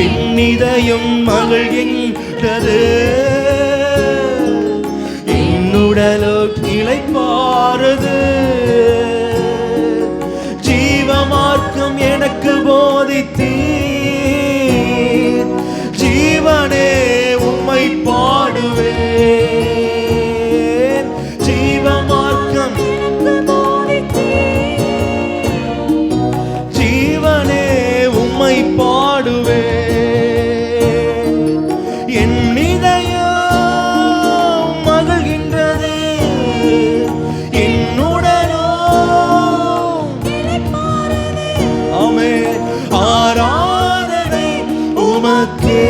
Speaker 1: என் இதயம் மகிழ்கின்றது, இளைப்பாறுது. ஜீவ மார்க்கம் எனக்கு போதித்தீர், ஜீவனே உம்மை பாடுவேன். ஜீவ மார்க்கம் ஜீவனே உம்மை பாடுவேன். என் இதயம் மகிழ்கின்றது, என்னுடனோ ஆமென். ஆராதனை உமக்கே,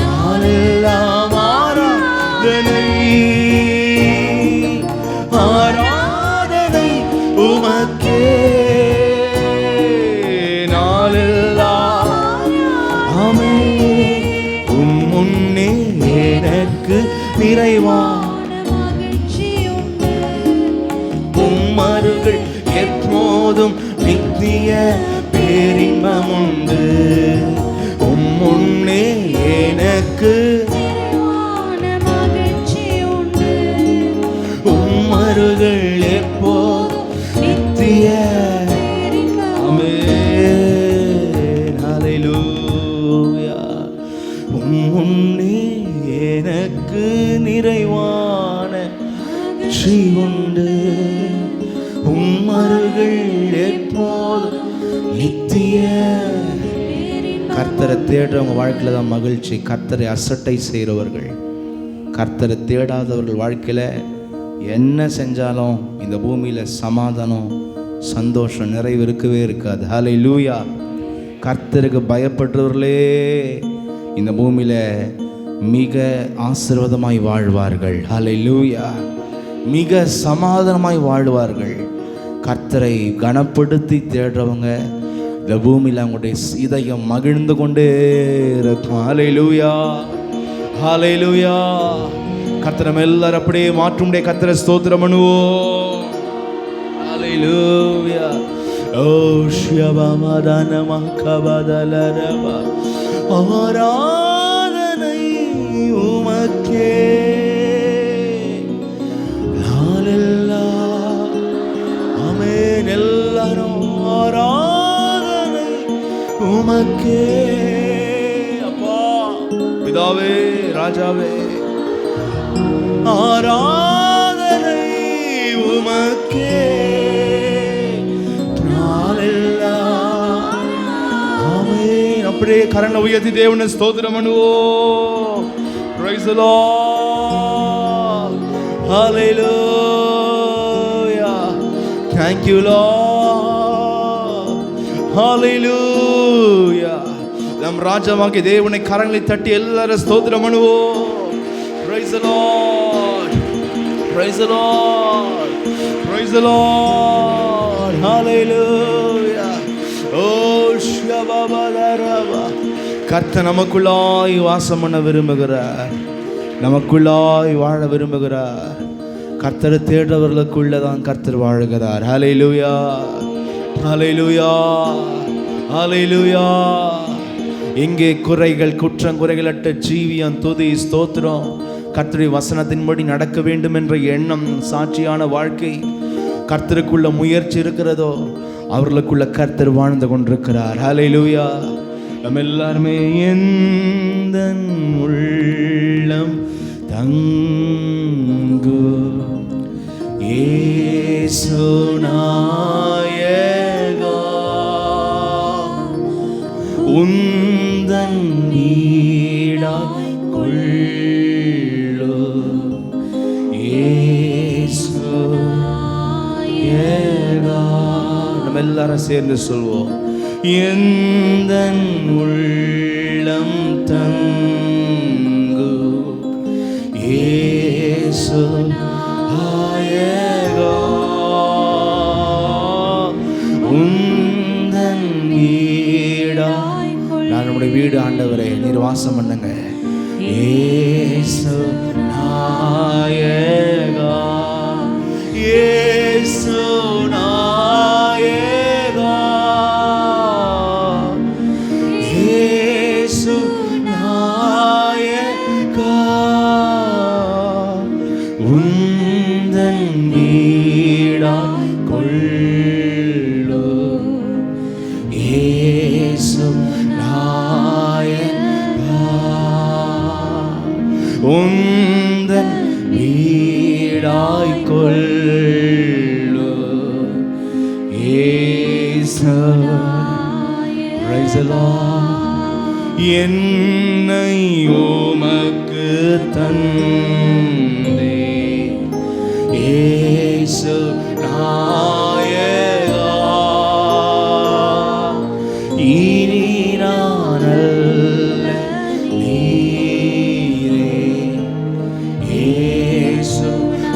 Speaker 1: நாளெல்லாம் ஆராதனை, ஆராதனை உமக்கே, நாளெல்லாம் ஆமென். உம் முன்னே எனக்கு நிறைவான மகிழ்ச்சி உண்டு, உம் அருகில் எப்போதும் நித்திய பேரின்பம் உண்டு. உம் முன்னே எனக்கு நிறைவான மகிழ்ச்சி உண்டு, உம் அருகில் எப்போதும் நித்திய ஆமென். ஹல்லேலூயா. உம் முன்னே எனக்கு நிறைவான மகிழ்ச்சி உண்டு, உம் அருகில் எப்போதும் நித்திய. கர்த்தரை தேடுறவங்க வாழ்க்கையில் தான் மகிழ்ச்சி. கர்த்தரை அசட்டை செய்கிறவர்கள், கர்த்தரை தேடாதவர்கள் வாழ்க்கையில் என்ன செஞ்சாலும் இந்த பூமியில் சமாதானம் சந்தோஷம் நிறைவு இருக்கவே இருக்காது. ஹல்லேலூயா. கர்த்தருக்கு பயப்படுறவர்களே இந்த பூமியில் மிக ஆசீர்வாதமாய் வாழ்வார்கள். ஹல்லேலூயா. மிக சமாதானமாய் வாழ்வார்கள். கர்த்தரை கனப்படுத்தி தேடுறவங்க இந்த பூமியில் அவங்களுடைய இதயம் மகிழ்ந்து கொண்டே இருக்கும். ஹல்லேலூயா, ஹல்லேலூயா. கர்த்தரை எல்லாரும் அப்படியே மாற்றும்டே கர்த்தரை ஸ்தோத்திரம் பண்ணுவோம். ஹல்லேலூயா. ஓ ஷியபமதனம கபதலரப, ஆராதனை உமக்கே, நாளெல்லாம் ஆமென். எல்லாரும் ஆராதனை உமக்கே. அப்பா பிதாவே ராஜாவே, ஆராதனை உமக்கே, நாளெல்லாம் ஆமென். அப்படியே கரங்களை உயர்த்தி தேவனை ஸ்தோத்திரம் பண்ணுவோம். Praise the Lord. Hallelujah. Thank you Lord. Hallelujah. நம் ராஜாவாகிய தேவனை கரங்களை தட்டி எல்லாரும் ஸ்தோத்திரம் பண்ணுவோம். Praise the Lord. Praise the Lord. Praise the Lord. Hallelujah. Oh ஷபபலரப. கர்த்தர் நமக்குள்ளாய் வாசம் பண்ண விரும்புகிறார், நமக்குள்ளாய் வாழ விரும்புகிறார். கர்த்தரை தேடுறவர்களுக்குள்ளதான் கர்த்தர் வாழுகிறார். ஹல்லேலூயா, ஹல்லேலூயா, ஹல்லேலூயா. எங்கே குறைகள் குற்றங்குறைகள் அற்ற ஜீவியம் துதி ஸ்தோத்திரம், கர்த்தருடைய வசனத்தின்படி நடக்க வேண்டும் என்ற எண்ணம் சாட்சியான வாழ்க்கை கர்த்தருக்குள்ள முயற்சி இருக்கிறதோ அவர்களுக்குள்ள கர்த்தர் வாழ்ந்து கொண்டிருக்கிறார். ஹல்லேலூயா. நம்ம எல்லாருமே எந்தன் உள்ளம் தங்கு இயேசு நாயகா, உந்தன் நீடாய் கொள்ளு இயேசு நாயகா. நம்ம எல்லாரும் சேர்ந்து சொல்வோம். எந்தன் உள்ளம் தங்கு இயேசு நாயகா, உந்தன் வீடாய். நான் நம்முடைய வீடு ஆண்டவரே, நீர் வாசம் பண்ணுங்க. இயேசு நாயகா, இயேசு நாயகா, இயேசு நாயகா, வீடாய் கொள்ளு இயேசு நாயகா உந்தன் வீடாய் கொள்ளு இயேசு. Praise the Lord. என்னை உமக்கு தந்தே இயேசு நாயகா இனி நான் அல்ல நீரே இயேசு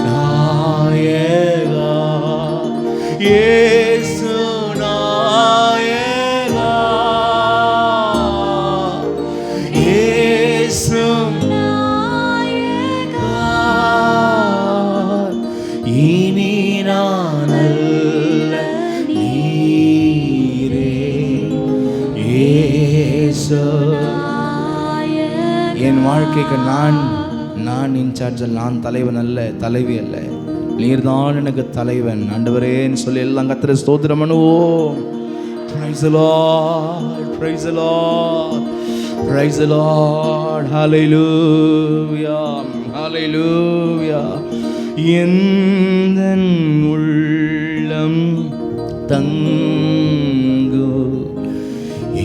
Speaker 1: நாயகா இயேசு நாயகா இயேசு நாயகா இனி நான் அல்ல நீரே இயேசு. என் வாழ்க்கைக்கு நான் இன்சார்ஜ் அல்ல, நான் தலைவன் அல்ல, தலைவி அல்ல, நீர்தான் எனக்கு தலைவன் ஆண்டவரேன்னு சொல்லி எல்லாம் கர்த்தரை ஸ்தோத்திரம் பண்ணுவோம். Praise the Lord, praise the Lord, praise the Lord, hallelujah, hallelujah. எந்தன் உள்ளம் தங்கு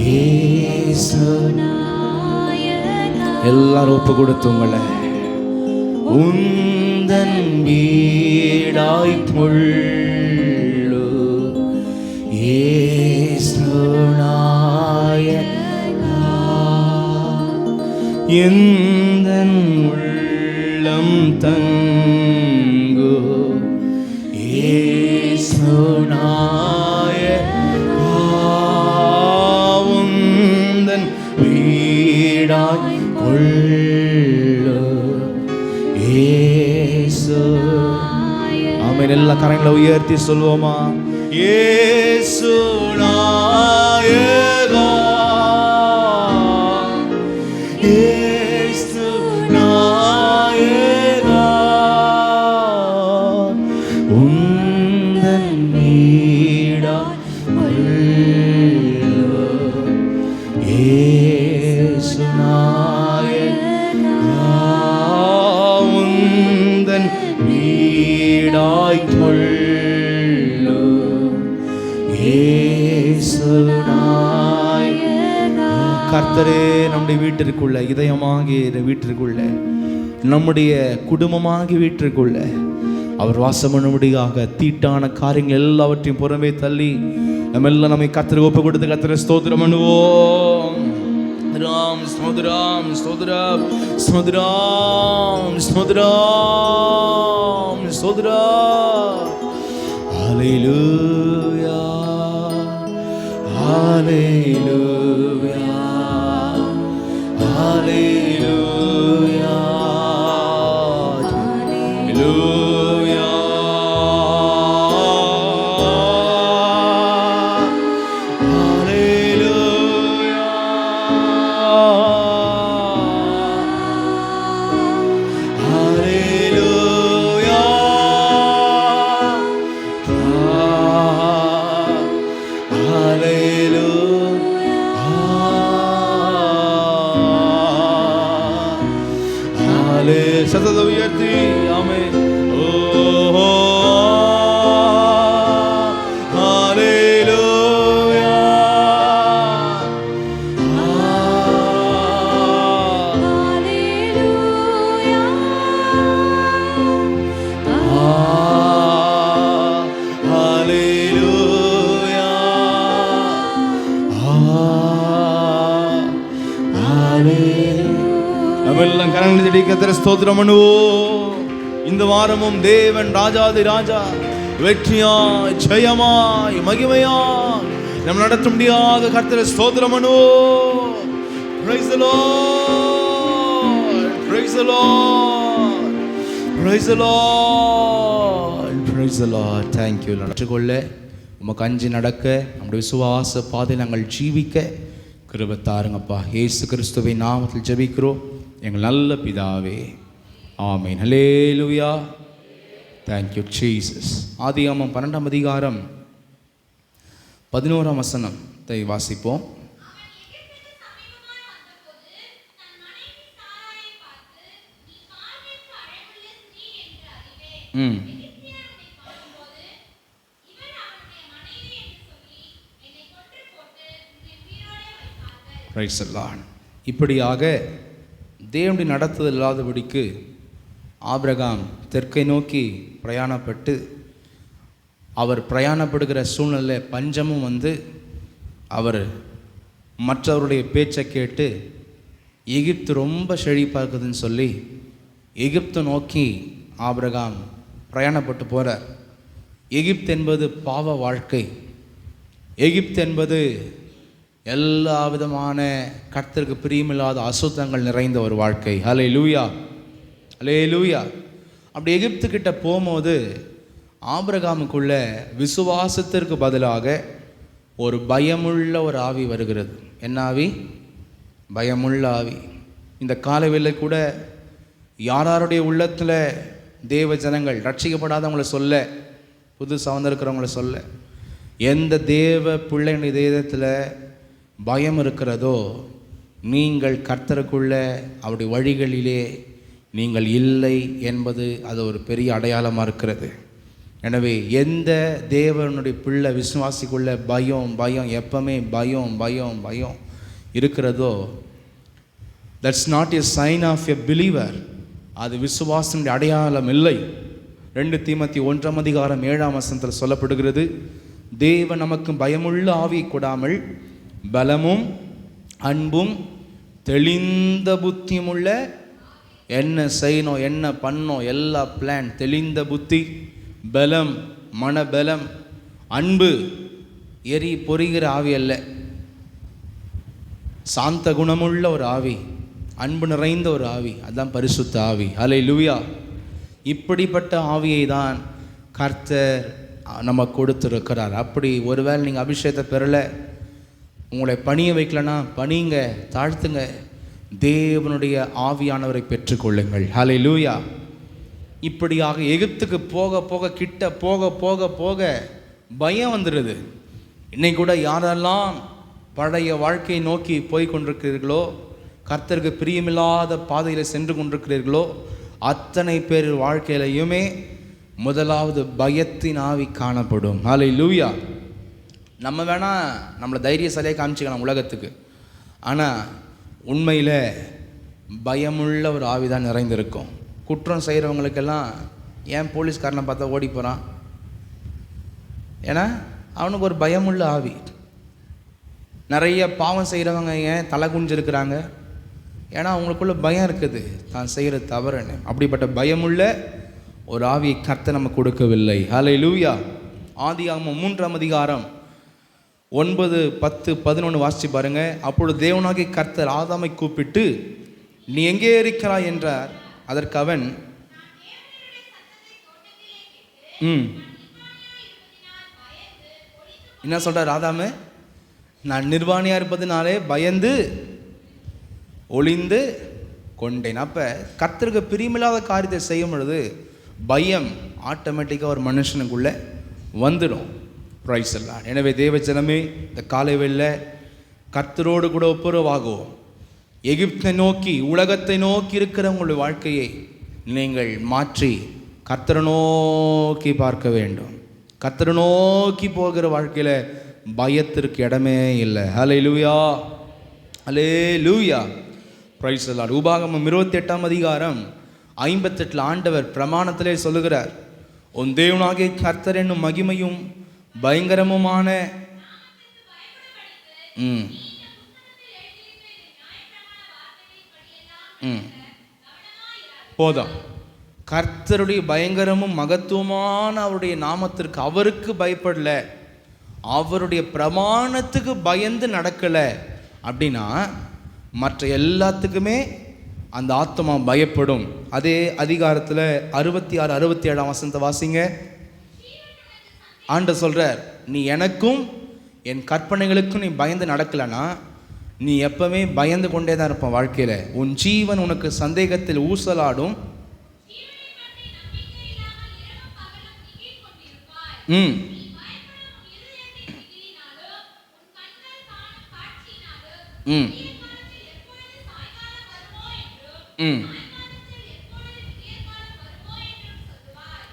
Speaker 1: இயேசு. எல்லாரும் ஒப்பு கொடுத்துங்கள உந்தன் வீடாய் கொள்ளு இயேசு நாயகா எந்தன் உள்ளம் தங்கு இயேசு நாயகா உந்தன் வீடாய் கொள்ளு இயேசு. ஆமென். எல்லா கரங்களை உயர்த்தி சொல்வோமா? இயேசு நாயகா இயேசு நாயகா உந்தன் வீடாய் கொள்ளு இயேசு நாயகா உந்தன் வீடாய் கொள்ளு இயேசு நாயகா. கர்த்தரே நம்முடைய வீட்டிற்குள்ள, இதயமாகிய வீட்டிற்குள்ள, நம்முடைய குடும்பமாகிய வீட்டிற்குள்ள அவர் வாசம் பண்ணும்படியாக தீட்டான காரியங்கள் எல்லாவற்றையும் புறமே தள்ளி நம்ம எல்லாம் நம்மை கர்த்தருக்கு ஒப்பு கொடுத்து கர்த்தரை ஸ்தோத்திரம் பண்ணுவோம். ராம் ஸ்தோத்திரம் ஸ்தோத்திரம் ஸ்தோத்திரம் ஸ்தோத்திரம் ஸ்தோத்திரம். ஹல்லேலூயா ஹல்லேலூயா ஹல்லேலூயா ஹல்லேலூயா சத்தத்தை உயர்த்தி ஆமென். ஓ ஹல்லேலூயா ஹல்லேலூயா ஹல்லேலூயா ஹல்லேலூயா. நம்மெல்லாம் கரங்களை தட்டி கர்த்தரை ஸ்தோத்திரம் பண்ணுவோம். இந்த வாரமும் தேவன் ராஜாதி ராஜா வெற்றியாய் ஜெயமாய் மகிமையாய் நம்ம நடத்த முடியாத கர்த்தரை ஸ்தோத்திரம் பண்ணுவோம். Praise the Lord, praise the Lord, praise the Lord, praise the Lord. Thank you Lord. கொள்ள உமக்கு அஞ்சி நடக்க நம்முடைய விசுவாச பாதை நாங்கள் ஜீவிக்க கிருபை தாருங்கப்பா. இயேசு கிறிஸ்துவின் நாமத்தில் ஜெபிக்கிறோம் எங்கள் நல்ல பிதாவே, ஆமென். ஹல்லேலூயா. Thank you Jesus. ஆதியாகமம் 12ஆம் அதிகாரம் 11ஆம் வசனத்தை வாசிப்போம். இப்படியாக தேவனுடைய நடத்துதல் இல்லாதபடிக்கு ஆபிரகாம் தெற்கை நோக்கி பிரயாணப்பட்டு, அவர் பிரயாணப்படுகிற சூழ்நிலை பஞ்சமும் வந்து அவர் மற்றவருடைய பேச்சை கேட்டு எகிப்து ரொம்ப செழிப்பாக்குதுன்னு சொல்லி எகிப்தை நோக்கி ஆபிரகாம் பிரயாணப்பட்டு போகிறார். எகிப்து என்பது பாவ வாழ்க்கை. எகிப்து என்பது எல்லா விதமான கர்த்தருக்கு பிரியமில்லாத அசுத்தங்கள் நிறைந்த ஒரு வாழ்க்கை. ஹல்லேலூயா, ஹல்லேலூயா. அப்படி எகிப்துக்கிட்ட போகும்போது ஆபிரகாமுக்குள்ள விசுவாசத்திற்கு பதிலாக ஒரு பயமுள்ள ஒரு ஆவி வருகிறது. என்ன ஆவி? பயமுள்ள ஆவி. இந்த காலவேளை கூட யாருடைய உள்ளத்தில் தேவ ஜனங்கள் ரட்சிக்கப்படாதவங்களை சொல்ல, புதுசாக வந்திருக்கிறவங்கள சொல்ல, எந்த தேவ பிள்ளைகளுடைய தேவத்தில் பயம் இருக்கிறதோ நீங்கள் கர்த்தருக்குள்ள அவருடைய வழிகளிலே நீங்கள் இல்லை என்பது அது ஒரு பெரிய அடையாளமாக இருக்கிறது. எனவே எந்த தேவனுடைய பிள்ளை விசுவாசிக்குள்ள பயம் எப்பவுமே பயம் இருக்கிறதோ, that's not a sign of a believer. அது விசுவாசனுடைய அடையாளம் இல்லை. 2 தீமோத்தேயு 1ஆம் அதிகாரம் 7ஆம் வசனத்தில் சொல்லப்படுகிறது, தேவன் நமக்கு பயமுள்ள ஆவி கொடாமல் பலமும் அன்பும் தெளிந்த புத்தியும் உள்ள, என்ன செய்யணும் என்ன பண்ணணும் எல்லா பிளான், தெளிந்த புத்தி, பலம், மனபலம், அன்பு, எரி பொறிகிற ஆவி அல்ல, சாந்த குணமுள்ள ஒரு ஆவி, அன்பு நிறைந்த ஒரு ஆவி, அதுதான் பரிசுத்த ஆவி. ஹல்லேலூயா. இப்படிப்பட்ட ஆவியை தான் கர்த்தர் நம்ம கொடுத்துருக்கிறார். அப்படி ஒருவேளை நீங்கள் அபிஷேகத்தை பெறலை, உங்களை பணிய வைக்கலன்னா பணிங்க, தாழ்த்துங்க, தேவனுடைய ஆவியானவரை பெற்றுக்கொள்ளுங்கள். ஹல்லேலூயா. இப்படியாக எகிப்துக்கு போக போக கிட்ட போக போக போக பயம் வந்துடுது. இன்னைக்கு கூட யாரெல்லாம் பழைய வாழ்க்கையை நோக்கி போய் கொண்டிருக்கிறீர்களோ, கர்த்தருக்கு பிரியமில்லாத பாதையில் சென்று கொண்டிருக்கிறீர்களோ, அத்தனை பேர் வாழ்க்கையிலையுமே முதலாவது பயத்தின் ஆவி காணப்படும். ஹல்லேலூயா. நம்ம வேணால் நம்மளை தைரியசாலியாக காமிச்சிக்கலாம் உலகத்துக்கு, ஆனால் உண்மையில் பயமுள்ள ஒரு ஆவி தான் நிறைந்திருக்கும். குற்றம் செய்கிறவங்களுக்கெல்லாம் ஏன் போலீஸ்காரனை பார்த்தா ஓடி போகிறான்? ஏன்னா அவனுக்கு ஒரு பயமுள்ள ஆவி. நிறைய பாவம் செய்கிறவங்க ஏன் தலை குஞ்சிருக்கிறாங்க? ஏன்னா அவங்களுக்குள்ள பயம் இருக்குது, தான் செய்கிற தவறுன்னு. அப்படிப்பட்ட பயமுள்ள ஒரு ஆவியை கர்த்தர் நம்ம கொடுக்கவில்லை. ஹல்லேலூயா. ஆதியாகமம் 3ஆம் அதிகாரம் 9, 10, 11 வாசிச்சு பாருங்க. அப்பொழுது தேவனாகிய கர்த்தர் ஆதாமை கூப்பிட்டு, நீ எங்கே இருக்கிறாய் என்றார். அதற்கு அவன் என்ன சொல்றார்? ஆதாமு, நான் நிர்வாணியா இருப்பதுனாலே பயந்து ஒளிந்து கொண்டேன். அப்ப கர்த்தருக்கு பிரியமில்லாத காரியத்தை செய்யும் பொழுது பயம் ஆட்டோமேட்டிக்காக ஒரு மனுஷனுக்குள்ள வந்துடும். பிரைஸ் எல்லாம். எனவே தேவஜனமே, இந்த காலை வேளையில கர்த்தரோடு கூட ஒப்புரவாகுவோம். எகிப்தை நோக்கி, உலகத்தை நோக்கி இருக்கிற உங்களுடைய வாழ்க்கையை நீங்கள் மாற்றி கர்த்தரை நோக்கி பார்க்க வேண்டும். கர்த்தரை நோக்கி போகிற வாழ்க்கையில் பயத்திற்கு இடமே இல்லை. ஹல்லேலூயா, ஹல்லேலூயா, பிரைஸ் தி லார்ட். உபாகமம் 28ஆம் அதிகாரம் 58 ஆண்டவர் பிரமாணத்திலே சொல்லுகிறார், உன் தேவனாகிய கர்த்தர் என்னும் மகிமையும் பயங்கரமுமான போதும். கர்த்தருடைய பயங்கரமும் மகத்துவமான அவருடைய நாமத்திற்கு அவருக்கு பயப்படல, அவருடைய பிரமாணத்துக்கு பயந்து நடக்கல அப்படின்னா மற்ற எல்லாத்துக்குமே அந்த ஆத்மா பயப்படும். அதே அதிகாரத்தில் 66, 67 வசனத்தை வாசிங்க. ஆண்டவர் சொல்றார், நீ எனக்கும் என் கற்பனைகளுக்கும் நீ பயந்து நடக்கலன்னா நீ எப்பவுமே பயந்து கொண்டே தான் இருப்பான் வாழ்க்கையில். உன் ஜீவன் உனக்கு சந்தேகத்தில் ஊசலாடும். ம் ம் ம்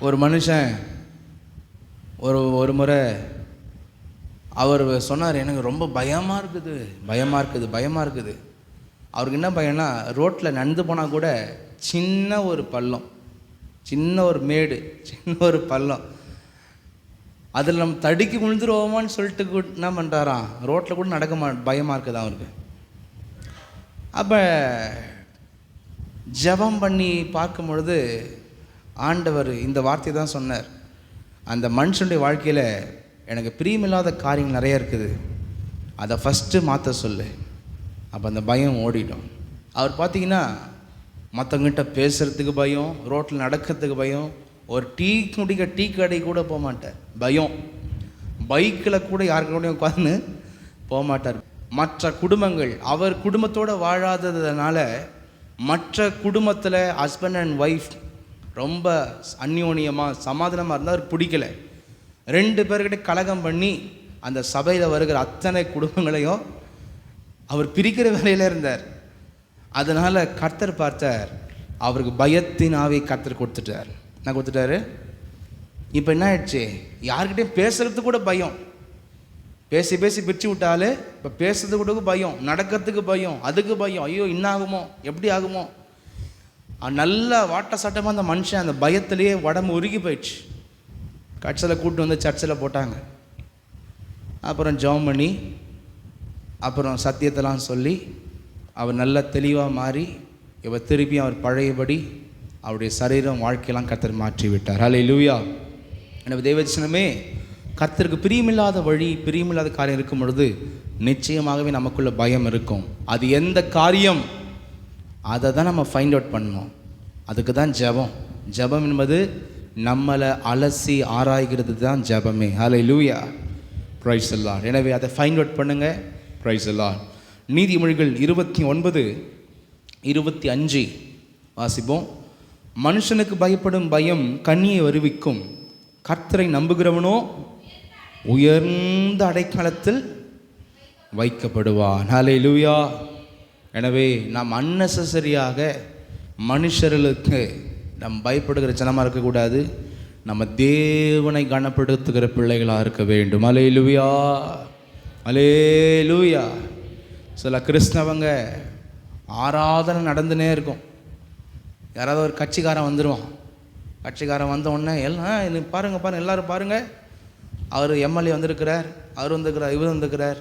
Speaker 1: ஒரு மனுஷன் ஒரு முறை அவர் சொன்னார், எனக்கு ரொம்ப பயமாக இருக்குது. அவருக்கு என்ன பயம்னா, ரோட்டில் நடந்து போனால் கூட சின்ன ஒரு பள்ளம், சின்ன ஒரு மேடு, சின்ன ஒரு பள்ளம், அதில் நம்ம தடுக்கி விழுந்துருவோமான்னு சொல்லிட்டு என்ன பண்ணுறாராம், ரோட்டில் கூட நடக்க பயமாக இருக்குது அவருக்கு. அப்போ ஜெபம் பண்ணி பார்க்கும் பொழுது ஆண்டவர் இந்த வார்த்தை தான் சொன்னார், அந்த மனுஷனுடைய வாழ்க்கையில் எனக்கு பிரியமில்லாத காரியங்கள் நிறைய இருக்குது, அதை ஃபஸ்ட்டு மாற்ற சொல்லு. அப்போ அந்த பயம் ஓடிடும். அவர் பார்த்திங்கன்னா மற்றவங்கிட்ட பேசுகிறதுக்கு பயம், ரோட்டில் நடக்கிறதுக்கு பயம், ஒரு டீ கடை கூட போக மாட்டார், பயம். பைக்கில் கூட யாருக்கு கூட உட்காந்து போக மாட்டார். மற்ற குடும்பங்கள், அவர் குடும்பத்தோடு வாழாததுனால மற்ற குடும்பத்தில் ஹஸ்பண்ட் அண்ட் ஒய்ஃப் ரொம்ப அந்யோன்யமாக சமாதானமாக இருந்தால் அவர் பிடிக்கல. 2 பேர்கிட்ட கலகம் பண்ணி அந்த சபையில் வருகிற அத்தனை குடும்பங்களையும் அவர் பிரிக்கிற வேலையில் இருந்தார். அதனால் கர்த்தர் பார்த்தார், அவருக்கு பயத்தின் ஆவியை கர்த்தர் கொடுத்துட்டார். என்ன கொடுத்துட்டாரு? இப்போ என்ன ஆயிடுச்சு, யார்கிட்டையும் பேசுகிறதுக்கு கூட பயம், பேசி பிரித்து விட்டாலே இப்போ பேசுறதுக்கு கூட பயம், நடக்கிறதுக்கு பயம், அதுக்கு பயம், ஐயோ என்ன ஆகுமோ, எப்படி ஆகுமோ. நல்ல வாட்ட சட்டமாக அந்த மனுஷன் அந்த பயத்திலேயே உடம்பு உருகி போயிடுச்சு. கட்சியில் கூப்பிட்டு வந்து சர்ச்சில் போட்டாங்க. அப்புறம் ஜெபம் பண்ணி அப்புறம் சத்தியத்தெல்லாம் சொல்லி அவர் நல்ல தெளிவாக மாறி இவர் திருப்பி அவர் பழையபடி அவருடைய சரீரம் வாழ்க்கையெல்லாம் கர்த்தர் மாற்றி விட்டார். ஹல்லேலூயா. எனவே தேவஜனமே, கர்த்தருக்கு பிரியமில்லாத வழி, பிரியமில்லாத காரியம் இருக்கும் பொழுது நிச்சயமாகவே நமக்குள்ள பயம் இருக்கும். அது எந்த காரியம், அதை தான் நம்ம ஃபைண்ட் அவுட் பண்ணணும். அதுக்கு தான் ஜெபம். ஜெபம் என்பது நம்மளை அலசி ஆராய்கிறது தான் ஜெபமே. ஹல்லேலூயா. Praise the Lord. எனவே அதை ஃபைண்ட் அவுட் பண்ணுங்க. Price the Lord. நீதிமொழிகள் 29:25 வாசிப்போம். மனுஷனுக்கு பயப்படும் பயம் கண்ணியை வருவிக்கும், கர்த்தரை நம்புகிறவனோ உயர்ந்த அடைக்கலத்தில் வைக்கப்படுவான். ஹல்லேலூயா. எனவே நாம் அன்னெசரியாக மனுஷர்களுக்கு நாம் பயப்படுகிற ஜனமாக இருக்கக்கூடாது, நம்ம தேவனை கனப்படுத்துகிற பிள்ளைகளாக இருக்க வேண்டும். ஹல்லேலூயா, ஹல்லேலூயா. சில கிறிஸ்தவங்க ஆராதனை நடந்துனே இருக்கும், யாராவது ஒரு கட்சிக்காரன் வந்துடுவான். கட்சிக்காரன் வந்த உடனே எல்லாம் பாருங்கள் எல்லோரும் பாருங்கள், அவர் எம்எல்ஏ வந்திருக்கிறார், அவர் வந்துருக்கிறார், இவர் வந்துருக்கிறார்.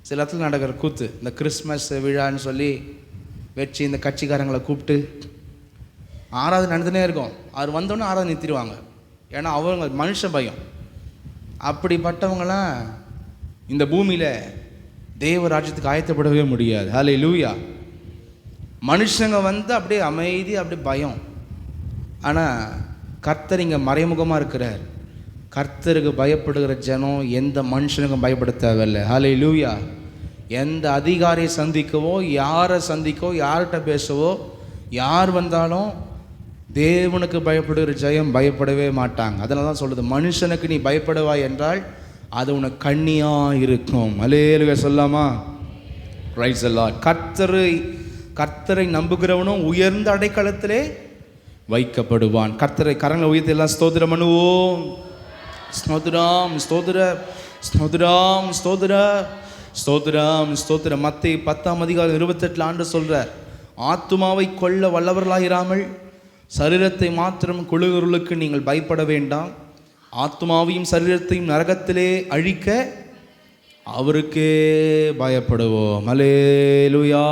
Speaker 1: சில இடத்துல நடக்கிற கூத்து, இந்த கிறிஸ்மஸ் விழான்னு சொல்லி வச்சு இந்த கட்சிக்காரங்களை கூப்பிட்டு ஆராதனை நடந்துனே இருக்கும். அவர் வந்தோடனே ஆராதனை நிறுத்திடுவாங்க. ஏன்னா அவங்க மனுஷ பயம். அப்படிப்பட்டவங்களாம் இந்த பூமியில் தேவ ராஜ்யத்துக்கு ஆயத்தப்படவே முடியாது. ஹல்லேலூயா. மனுஷங்க வந்து அப்படியே அமைதி, அப்படியே பயம். ஆனால் கர்த்தர் இங்கே மறைமுகமாக இருக்கிறார். கர்த்தருக்கு பயப்படுகிற ஜனம் எந்த மனுஷனுக்கும் பயப்பட தேவையில்லை. ஹல்லேலூயா. எந்த அதிகாரியை சந்திக்கவோ, யாரை சந்திக்கவோ, யார்கிட்ட பேசவோ, யார் வந்தாலும் தேவனுக்கு பயப்படுகிற ஜெயம் பயப்படவே மாட்டாங்க. அதனால தான் சொல்லுது, மனுஷனுக்கு நீ பயப்படுவாய் என்றால் அது உனக்கு கண்ணியாக இருக்கும். ஹல்லேலூயா சொல்லாமா? Price the Lord. கர்த்தரை நம்புகிறவனும் உயர்ந்த அடைக்கலத்திலே வைக்கப்படுவான். கர்த்தரை கரங்களை உயர்த்தி எல்லாம் ஸ்தோத்திரம் பண்ணுவோம். ஸ்தோத்திரம், ஸ்தோத்திரம், ஸ்தோத்திரம், ஸ்தோத்திரம், ஸ்தோத்திரம், ஸ்தோத்திரம். மத்தேயு 10:28 ஆண்டு சொல்கிறார், ஆத்துமாவை கொள்ள வல்லவர்களாயிராமல் சரீரத்தை மாத்திரம் கொள்ளுகிறவர்களுக்கு நீங்கள் பயப்பட வேண்டாம், ஆத்துமாவையும் சரீரத்தையும் நரகத்திலே அழிக்க அவருக்கே பயப்படுவோம். ஹல்லேலூயா,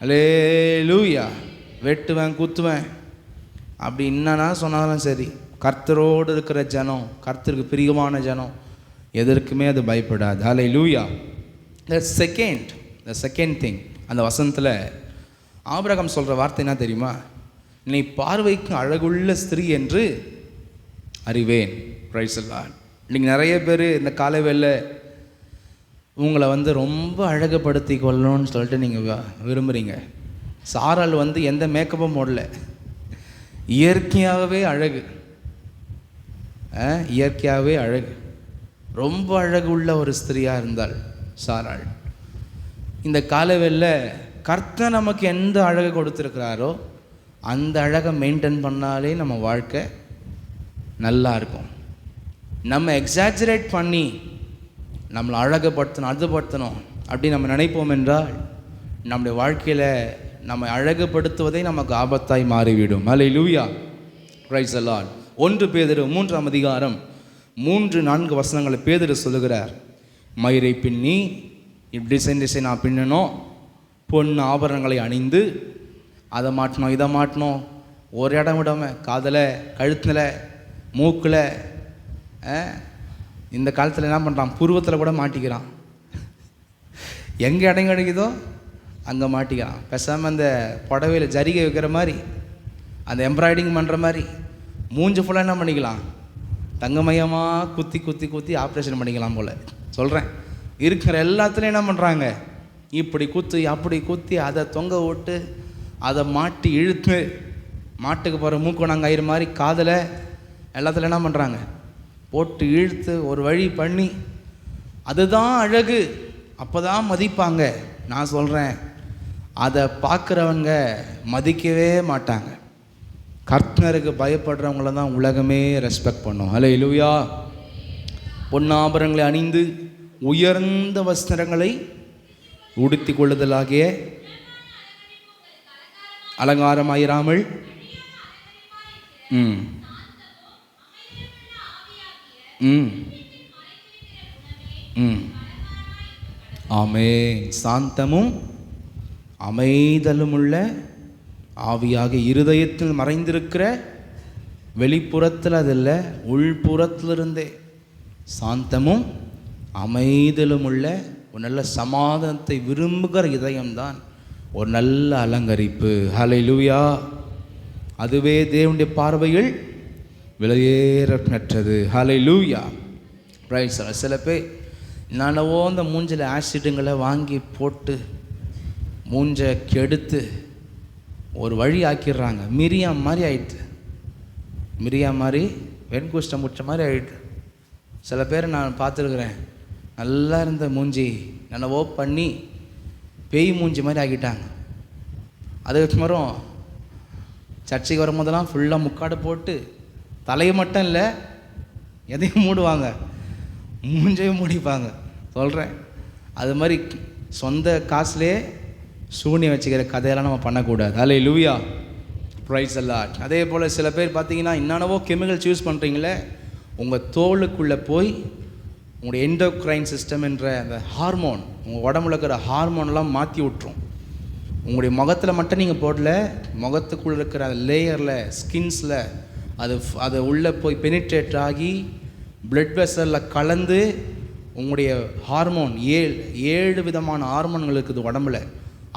Speaker 1: ஹல்லேலூயா. வெட்டுவேன், குத்துவேன் அப்படி என்னன்னா சொன்னாலும் சரி, கர்த்தரோடு இருக்கிற ஜனம், கர்த்தருக்கு பிரியமான ஜனம் எதற்குமே அது பயப்படாது. ஹல்லேலூயா. த செகண்ட் திங், அந்த வசனத்தில் ஆபிரகாம் சொல்கிற வார்த்தை என்ன தெரியுமா? நீ பார்வைக்கு அழகுள்ள ஸ்திரீ என்று அறிவேன். Price the Lord. நீங்கள் நிறைய பேர் இந்த காலவேளை உங்களை வந்து ரொம்ப அழகுபடுத்தி கொள்ளணும்னு சொல்லிட்டு நீங்கள் விரும்புகிறீங்க. சாரால் வந்து எந்த மேக்கப்பும் போடல, இயற்கையாகவே அழகு. இயற்கையாகவே அழகு, ரொம்ப அழகு உள்ள ஒரு ஸ்திரியாக இருந்தாள் சாராள். இந்த காலவெளியில் கர்த்தர் நமக்கு எந்த அழகை கொடுத்துருக்கிறாரோ அந்த அழகை மெயின்டைன் பண்ணாலே நம்ம வாழ்க்கை நல்லா இருக்கும். நம்ம எக்ஸாஜரேட் பண்ணி நம்மளை அழகுபடுத்தணும், அதுபடுத்தணும் அப்படி நம்ம நினைப்போம் என்றால் நம்முடைய வாழ்க்கையில் நம்ம அழகுபடுத்துவதை நமக்கு ஆபத்தாய் மாறிவிடும். அல்லேலூயா, பிரைஸ் தி லார்ட். 1 பேதுரு 3ஆம் அதிகாரம் 3-4 வசனங்களை பேதுரு சொல்லுகிறார். மயிரை பின்னி டிசைனாக பின்னணும், பொண்ணு ஆபரணங்களை அணிந்து அதை மாட்டணும் இதை மாட்டணும், ஒரு இடம் விடாமல் காதில், கழுத்தில், மூக்கில், இந்த காலத்தில் என்ன பண்ணுறான், புருவத்தில் கூட மாட்டிக்கிறான். எங்கே இடம் கிடைக்குதோ அங்கே மாட்டிக்கிறான். பேசாமல் அந்த புடவையில் ஜரிகை வைக்கிற மாதிரி, அந்த எம்ப்ராய்டிங் பண்ணுற மாதிரி மூஞ்சி ஃபுல்லாக என்ன பண்ணிக்கலாம், தங்கமயமாக குத்தி குத்தி குத்தி ஆப்ரேஷன் பண்ணிக்கலாம் போல் சொல்கிறேன். இருக்கிற எல்லாத்துலேயும் என்ன பண்ணுறாங்க, இப்படி குத்தி அப்படி குத்தி அதை தொங்க விட்டு அதை மாட்டி இழுத்து, மாட்டுக்கு போகிற மூக்கணாங்கயிறு மாதிரி காதில் எல்லாத்துலையும் என்ன பண்ணுறாங்க, போட்டு இழுத்து ஒரு வழி பண்ணி, அதுதான் அழகு, அப்போ தான் மதிப்பாங்க. நான் சொல்கிறேன், அதை பார்க்குறவங்க மதிக்கவே மாட்டாங்க. கர்த்தருக்கு பயப்படுறவங்கள தான் உலகமே ரெஸ்பெக்ட் பண்ணும். அல்லேலூயா. பொன்னாபரங்களை அணிந்து உயர்ந்த வஸ்திரங்களை உடுத்தி கொள்ளுதலாகிய அலங்காரமாயிராமல் ஆமென். சாந்தமும் அமைதலும் உள்ள ஆவியாக இருதயத்தில் மறைந்திருக்கிற, வெளிப்புறத்தில் அது இல்லை, உள்புறத்திலிருந்தே சாந்தமும் அமைதலும் உள்ள ஒரு நல்ல சமாதானத்தை விரும்புகிற இதயம்தான் ஒரு நல்ல அலங்கரிப்பு. ஹல்லேலூயா. அதுவே தேவனுடைய பார்வையில் விலையேறப்பெற்றது. ஹல்லேலூயா. ரைட். சில பேர் நானவோ அந்த மூஞ்சில் ஆசிடுங்களை வாங்கி போட்டு மூஞ்சை கெடுத்து ஒரு வழி ஆக்கிடுறாங்க. மிரியாம் மாதிரி ஆயிடுது, மிரியாம் மாதிரி வெண்குஷ்டம் முற்ற மாதிரி ஆயிடுது. சில பேர் நான் பார்த்துருக்குறேன், நல்லா இருந்த மூஞ்சி நல்லவோ பண்ணி பேய் மூஞ்சி மாதிரி ஆக்கிட்டாங்க. அதுக்கப்புறம் சர்ச்சைக்கு வரும்போதெல்லாம் ஃபுல்லாக முக்காடு போட்டு தலையை மட்டும் இல்லை எதையும் மூடுவாங்க, மூஞ்சையும் மூடிப்பாங்க. சொல்கிறேன், அது மாதிரி சொந்த காசுலேயே சூனியம் வச்சுக்கிற கதையெல்லாம் நம்ம பண்ணக்கூடாது. அல்லேலூயா, பிரைஸ் தி லார்ட். அதே போல் சில பேர் பார்த்தீங்கன்னா என்னென்னவோ கெமிக்கல்ஸ் யூஸ் பண்ணுறீங்களே, உங்கள் தோலுக்குள்ளே போய் உங்களுடைய எண்டோக்ரைன் சிஸ்டம் என்ற அந்த ஹார்மோன், உங்கள் உடம்புல இருக்கிற ஹார்மோன்லாம் மாற்றி விட்டுரும். உங்களுடைய முகத்தில் மட்டும் நீங்கள் போடல, முகத்துக்குள்ளே இருக்கிற லேயரில், ஸ்கின்ஸில் அது உள்ளே போய் பெனிட்ரேட் ஆகி பிளட் வெசலில் கலந்து உங்களுடைய ஹார்மோன் 7 விதமான ஹார்மோன்கள் இருக்குது உடம்புல,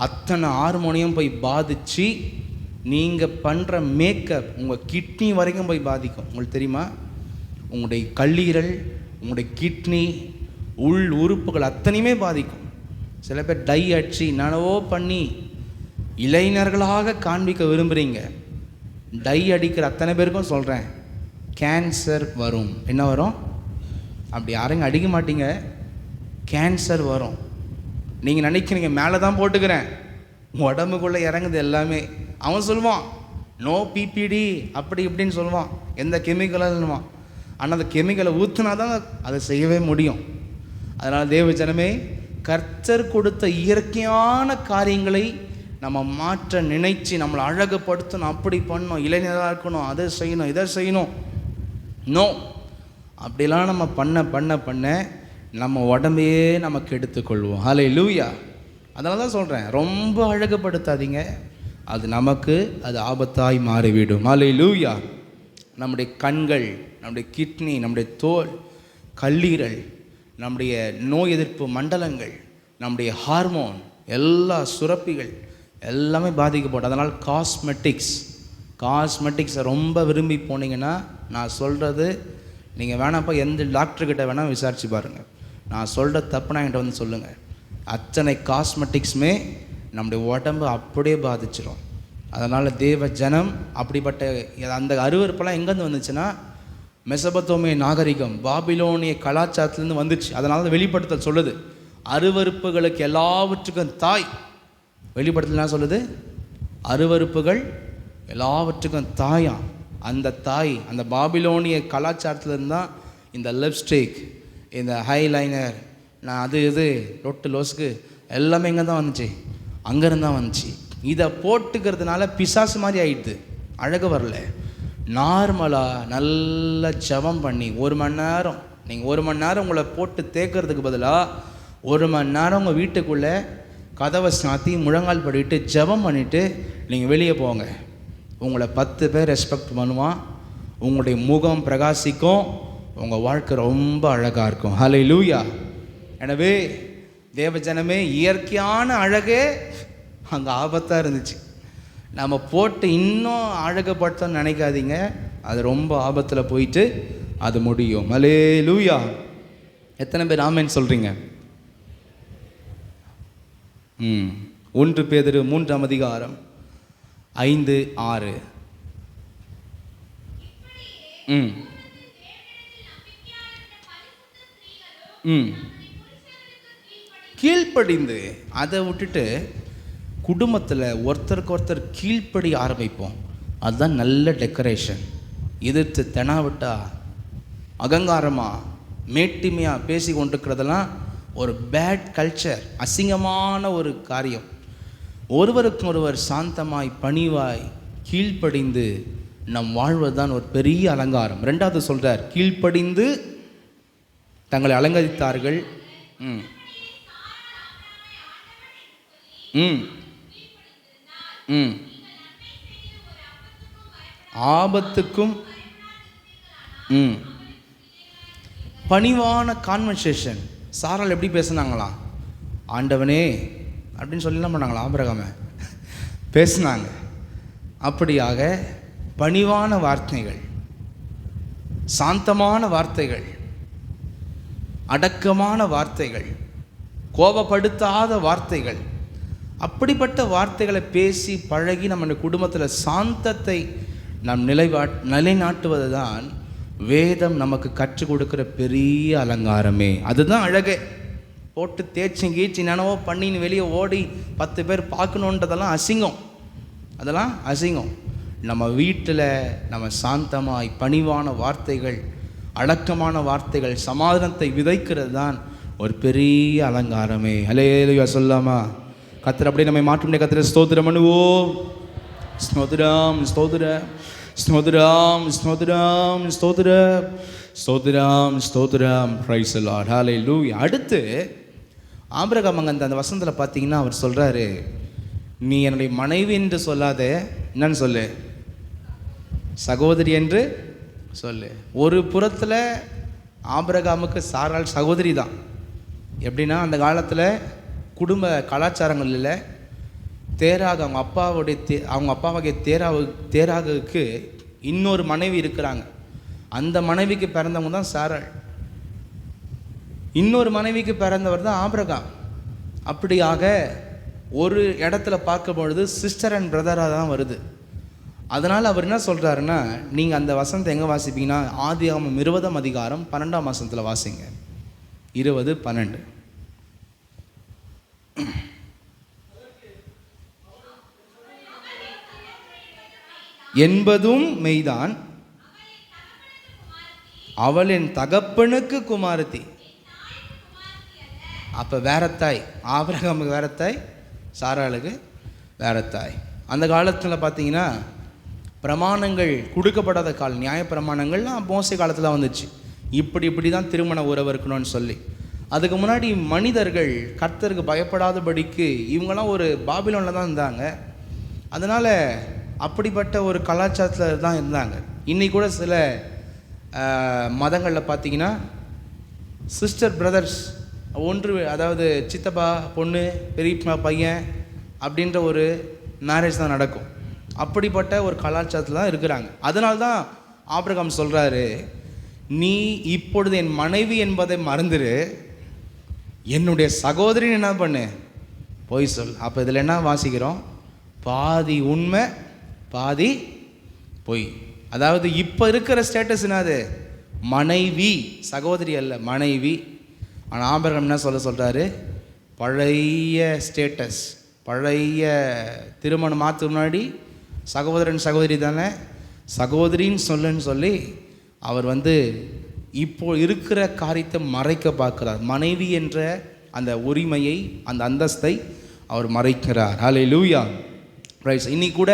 Speaker 1: அத்தனை ஹார்மோனையும் போய் பாதித்து நீங்கள் பண்ணுற மேக்கப் உங்கள் கிட்னி வரைக்கும் போய் பாதிக்கும். உங்களுக்கு தெரியுமா? உங்களுடைய கல்லீரல், உங்களுடைய கிட்னி, உள் உறுப்புகள் அத்தனையுமே பாதிக்கும். சில பேர் டை அடிச்சு நனவோ பண்ணி இளைஞர்களாக காண்பிக்க விரும்புகிறீங்க. டை அடிக்கிற அத்தனை பேருக்கும் சொல்கிறேன், கேன்சர் வரும். என்ன வரும்? அப்படி யாரையும் அடிக்க மாட்டீங்க, கேன்சர் வரும். நீங்கள் நினைக்கிறீங்க மேலே தான் போட்டுக்கிறேன், உடம்புக்குள்ளே இறங்குது எல்லாமே. அவன் சொல்லுவான் நோ பிபிடி அப்படி இப்படின்னு சொல்லுவான், எந்த கெமிக்கலாக சொல்லுவான். ஆனால் அந்த கெமிக்கலை ஊற்றுனா தான் அதை செய்யவே முடியும். அதனால் தேவ ஜனமே, கர்த்தர் கொடுத்த இயற்கையான காரியங்களை நம்ம மாற்ற நினைச்சு நம்மளை அழகுபடுத்தணும், அப்படி பண்ணணும், இளைஞராக இருக்கணும், அதை செய்யணும், இதை செய்யணும். நோ, அப்படிலாம் நம்ம பண்ண நம்ம உடம்பையே நமக்கு எடுத்துக்கொள்வோம். ஹல்லேலூயா. அதனால தான் சொல்கிறேன், ரொம்ப அழகுபடுத்தாதீங்க, அது நமக்கு அது ஆபத்தாய் மாறிவிடும். ஹல்லேலூயா. நம்முடைய கண்கள், நம்முடைய கிட்னி, நம்முடைய தோல், கல்லீரல், நம்முடைய நோய் எதிர்ப்பு மண்டலங்கள், நம்முடைய ஹார்மோன், எல்லா சுரப்பிகள் எல்லாமே பாதிக்கப்படும். அதனால் காஸ்மெட்டிக்ஸை ரொம்ப விரும்பி போனீங்கன்னா, நான் சொல்கிறது நீங்கள் வேணாப்பா எந்த டாக்டர்கிட்ட வேணால் விசாரித்து பாருங்கள். நான் சொல்கிற தப்புனா என்கிட்ட வந்து சொல்லுங்கள். அத்தனை காஸ்மெட்டிக்ஸுமே நம்முடைய உடம்பு அப்படியே பாதிச்சிடும். அதனால் தேவ ஜனம் அப்படிப்பட்ட அந்த அருவருப்பெல்லாம் எங்கேருந்து வந்துச்சுன்னா, மெசபத்தோமிய நாகரிகம் பாபிலோனிய கலாச்சாரத்திலேருந்து வந்துச்சு. அதனால தான் வெளிப்படுத்தல் சொல்லுது அருவருப்புகளுக்கு எல்லாவற்றுக்கும் தாய். வெளிப்படுத்தல் என்ன சொல்லுது? அருவருப்புகள் எல்லாவற்றுக்கும் தாயா. அந்த தாய் அந்த பாபிலோனிய கலாச்சாரத்துலேருந்து தான் இந்த லிப்ஸ்டிக், இந்த ஹைலைனர், நான் அது இது ரொட்டு லோஸ்க்கு எல்லாமே இங்கே தான் வந்துச்சு, அங்கேருந்து தான் வந்துச்சு. இதை போட்டுக்கிறதுனால பிசாசு மாதிரி ஆயிடுது, அழகு வரல. நார்மலாக நல்லா ஜபம் பண்ணி 1 மணி நேரம், நீங்கள் 1 மணி நேரம் உங்களை போட்டு தேக்கிறதுக்கு பதிலாக 1 மணி நேரம் உங்கள் வீட்டுக்குள்ளே கதவை சாத்தி முழங்கால் படிட்டு ஜபம் பண்ணிவிட்டு நீங்கள் வெளியே போங்க. உங்களை 10 பேர் ரெஸ்பெக்ட் பண்ணுவான், உங்களுடைய முகம் பிரகாசிக்கும், உங்கள் வாழ்க்கை ரொம்ப அழகாக இருக்கும். ஹல்லேலூயா. எனவே தேவஜனமே, இயற்கையான அழகே அங்கே ஆபத்தாக இருந்துச்சு. நம்ம போட்டு இன்னும் அழகுபடுத்தணும்னு நினைக்காதீங்க, அது ரொம்ப ஆபத்தில் போயிட்டு அது முடியும். ஹல்லேலூயா. எத்தனை பேர் ஆமென் சொல்கிறீங்க? 1 பேதுரு 3ஆம் அதிகாரம் 5-6. கீழ்ப்படிந்து, அதை விட்டுட்டு குடும்பத்தில் ஒருத்தருக்கு ஒருத்தர் கீழ்ப்படி ஆரம்பிப்போம். அதுதான் நல்ல டெக்கரேஷன். எதிர்த்து தெனாவிட்டா அகங்காரமாக மேட்டிமையாக பேசி கொண்டிருக்கிறதெல்லாம் ஒரு பேட் கல்ச்சர், அசிங்கமான ஒரு காரியம். ஒருவருக்கு ஒருவர் சாந்தமாய் பணிவாய் கீழ்ப்படிந்து நம் வாழ்வதுதான் ஒரு பெரிய அலங்காரம். 2வது சொல்கிறார், கீழ்ப்படிந்து தங்களை அலங்கரித்தார்கள். ஆபத்துக்கும் பணிவான கான்வர்சேஷன். சாரால் எப்படி பேசுனாங்களாம்? ஆண்டவனே அப்படின்னு சொல்லலாம் பண்ணாங்களா? ஆபிரகாம பேசுனாங்க. அப்படியாக பணிவான வார்த்தைகள், சாந்தமான வார்த்தைகள், அடக்கமான வார்த்தைகள், கோபப்படுத்தாத வார்த்தைகள், அப்படிப்பட்ட வார்த்தைகளை பேசி பழகி நம்ம குடும்பத்தில் சாந்தத்தை நாம் நிலைநாட்டுவது தான் வேதம் நமக்கு கற்றுக் கொடுக்குற பெரிய அலங்காரமே. அதுதான் அழகே. போட்டு தேய்ச்சி கீழ்ச்சி நினவோ பண்ணின்னு வெளியே ஓடி 10 பேர் பார்க்கணுன்றதெல்லாம் அசிங்கம். அதெல்லாம் அசிங்கம். நம்ம வீட்டில் நம்ம சாந்தமாய் பணிவான வார்த்தைகள், அடக்கமான வார்த்தைகள், சமாதானத்தை விதைக்கிறது தான் ஒரு பெரிய அலங்காரமே. ஹல்லேலூயா சொல்லாமா? கர்த்தர் அப்படியே நம்மை மாற்றும். கர்த்தரை ஸ்தோத்திரம் பண்ணுவோம். ஸ்தோத்திரம் ஸ்தோத்திரம் ஸ்தோத்திரம் ஸ்தோத்திரம் ஸ்தோத்திரம் ஸ்தோத்திரம் ஸ்தோத்திரம். Praise the Lord. ஹல்லேலூயா. அடுத்து ஆபிரகாம் அந்த வசனத்தில் பார்த்தீங்கன்னா அவர் சொல்கிறாரு, நீ என்னுடைய மனைவி என்று சொல்லாத, என்னன்னு சொல்லு, சகோதரி என்று சொல்லு. ஒரு புறத்தில் ஆபிரகாமுக்கு சாராள் சகோதரி தான். எப்படின்னா, அந்த காலத்தில் குடும்ப கலாச்சாரங்களில் தேராக அவங்க அப்பாவுடைய தேராகுக்கு இன்னொரு மனைவி இருக்கிறாங்க. அந்த மனைவிக்கு பிறந்தவங்க தான் சாராள். இன்னொரு மனைவிக்கு பிறந்தவர் தான் ஆபிரகாம். அப்படியாக ஒரு இடத்துல பார்க்கும் பொழுது சிஸ்டர் அண்ட் பிரதராக தான் வருது. அதனால் அவர் என்ன சொல்கிறாருன்னா, நீங்கள் அந்த வசனத்தை எங்கே வாசிப்பீங்கன்னா, ஆதியாகமம் 20ஆம் அதிகாரம் 12ஆம் வசனத்தில் வாசிங்க. 20:12. என்பதும் மெய்தான், அவள் என் தகப்பனுக்கு குமாரத்தி. அப்போ வேற தாய். ஆபிரகாமுக்கு வேற தாய், சாராளுக்கு வேற தாய். அந்த காலத்தில் பார்த்தீங்கன்னா பிரமாணங்கள் கொடுக்கப்படாத நியாய பிரமாணங்கள்லாம் மோசே காலத்தில் வந்துச்சு. இப்படி தான் திருமண உறவு இருக்கணும்னு சொல்லி. அதுக்கு முன்னாடி மனிதர்கள் கர்த்தருக்கு பயப்படாதபடிக்கு இவங்கெல்லாம் ஒரு பாபிலோனில் தான் இருந்தாங்க. அதனால் அப்படிப்பட்ட ஒரு கலாச்சாரத்தில் தான் இருந்தாங்க. இன்றைக்கி கூட சில மதங்களில் பார்த்தீங்கன்னா சிஸ்டர் பிரதர்ஸ் அதாவது சித்தப்பா பொண்ணு பெரியப்பா பையன் அப்படின்ற ஒரு மேரேஜ் தான் நடக்கும். அப்படிப்பட்ட ஒரு கலாச்சாரத்தில் தான் இருக்கிறாங்க. அதனால தான் ஆபிரகாம் சொல்கிறாரு, நீ இப்பொழுது என் மனைவி என்பதை மறந்துரு, என்னுடைய சகோதரின்னு என்ன பண்ணு, போய் சொல். அப்போ இதில் என்ன வாசிக்கிறோம்? பாதி உண்மை பாதி பொய். அதாவது இப்போ இருக்கிற ஸ்டேட்டஸ் என்னது? மனைவி, சகோதரி அல்ல, மனைவி. ஆனால் ஆபிரகாம் என்ன சொல்கிறாரு, பழைய ஸ்டேட்டஸ், பழைய திருமணம் மாற்ற முன்னாடி சகோதரன் சகோதரி தானே, சகோதரின்னு சொல்லுன்னு சொல்லி அவர் இப்போ இருக்கிற காரியத்தை மறைக்க பார்க்கிறார். மனைவி என்ற அந்த உரிமையை, அந்த அந்தஸ்தை அவர் மறைக்கிறார். ஹல்லேலூயா, ரைட். இன்னைக்கு கூட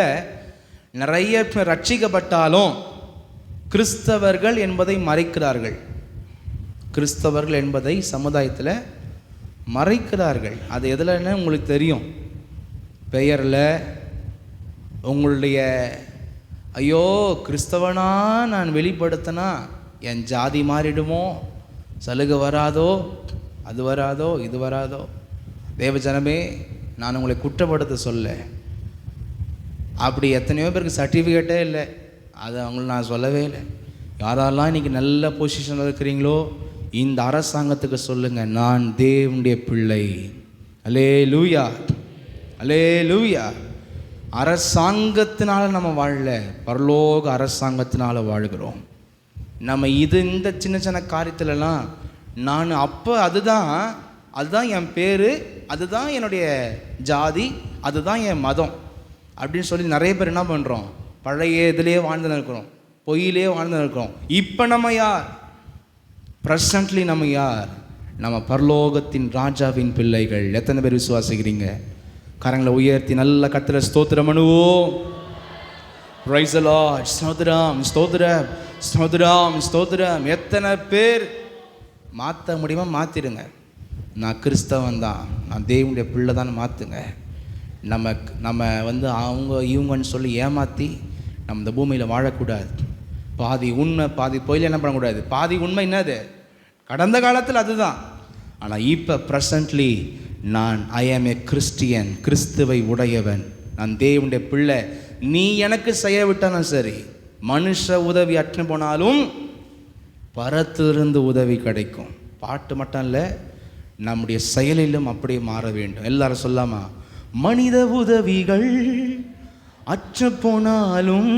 Speaker 1: நிறைய பேர் ரட்சிக்கப்பட்டாலும் கிறிஸ்தவர்கள் என்பதை மறைக்கிறார்கள். கிறிஸ்தவர்கள் என்பதை சமுதாயத்தில் மறைக்கிறார்கள். அது எதில்ன்னு உங்களுக்கு தெரியும். பெயரில், உங்களுடைய ஐயோ கிறிஸ்தவனா நான் வெளிப்படுத்தினா என் ஜாதி மாறிடுமோ, சலுகை வராதோ, அது வராதோ, இது வராதோ. தேவஜனமே, நான் உங்களை குற்றப்படுத்த சொல்ல, அப்படி எத்தனையோ பேருக்கு சர்டிஃபிகேட்டே இல்லை, அது அவங்களுக்கு நான் சொல்லவே இல்லை. யாரெல்லாம் இன்றைக்கி நல்ல பொசிஷனில் இருக்கிறீங்களோ இந்த அரசாங்கத்துக்கு சொல்லுங்கள், நான் தேவனுடைய பிள்ளை. அல்லேலூயா, அல்லேலூயா. அரசாங்கத்தினால நம்ம வாழல, பரலோக அரசாங்கத்தினால வாழ்கிறோம். நம்ம இந்த சின்ன சின்ன காரியத்திலலாம் நான் அப்போ அதுதான் என் பேர், அதுதான் என்னுடைய ஜாதி, அதுதான் என் மதம் அப்படின்னு சொல்லி நிறைய பேர் என்ன பண்ணுறோம், பழைய இதிலே வாழ்ந்து இருக்கிறோம், பொய்யிலே வாழ்ந்து இருக்கிறோம். இப்போ நம்ம யார்? ப்ரெசன்ட்லி நம்ம யார்? நம்ம பரலோகத்தின் ராஜாவின் பிள்ளைகள். எத்தனை பேர் விசுவாசிக்கிறீங்க? கரங்களை உயர்த்தி நல்ல கர்த்தரை ஸ்தோத்திரம் பண்ணுவோம். Price the Lord. ஸ்தோத்திரம், ஸ்தோத்திரம், ஸ்தோத்திரம், ஸ்தோத்திரம். எத்தனை பேர் மாற்ற முடியுமா மாற்றிடுங்க. நான் கிறிஸ்தவன் தான், நான் தேவனுடைய பிள்ளை தான் மாற்றுங்க. நம்ம அவங்க இவங்கன்னு சொல்லி ஏமாற்றி நம்ம இந்த பூமியில் வாழக்கூடாது. பாதி உண்மை பாதி பொய்யில் என்ன பண்ணக்கூடாது. பாதி உண்மை என்னது, கடந்த காலத்தில் அதுதான். ஆனால் இப்போ ப்ரெசன்ட்லி நான் ஐ ஆம் ஏ கிறிஸ்டியன், கிறிஸ்துவை உடையவன், நான் தேவனுடைய பிள்ளை. நீ எனக்கு செய்ய விட்டாலும் சரி, மனுஷ உதவி அற்று போனாலும் பரத்திலிருந்து உதவி கிடைக்கும். பாட்டு மட்டும் இல்லை, நம்முடைய செயலிலும் அப்படியே மாற வேண்டும். எல்லாரும் சொல்லாமா, மனித உதவிகள் அற்று போனாலும்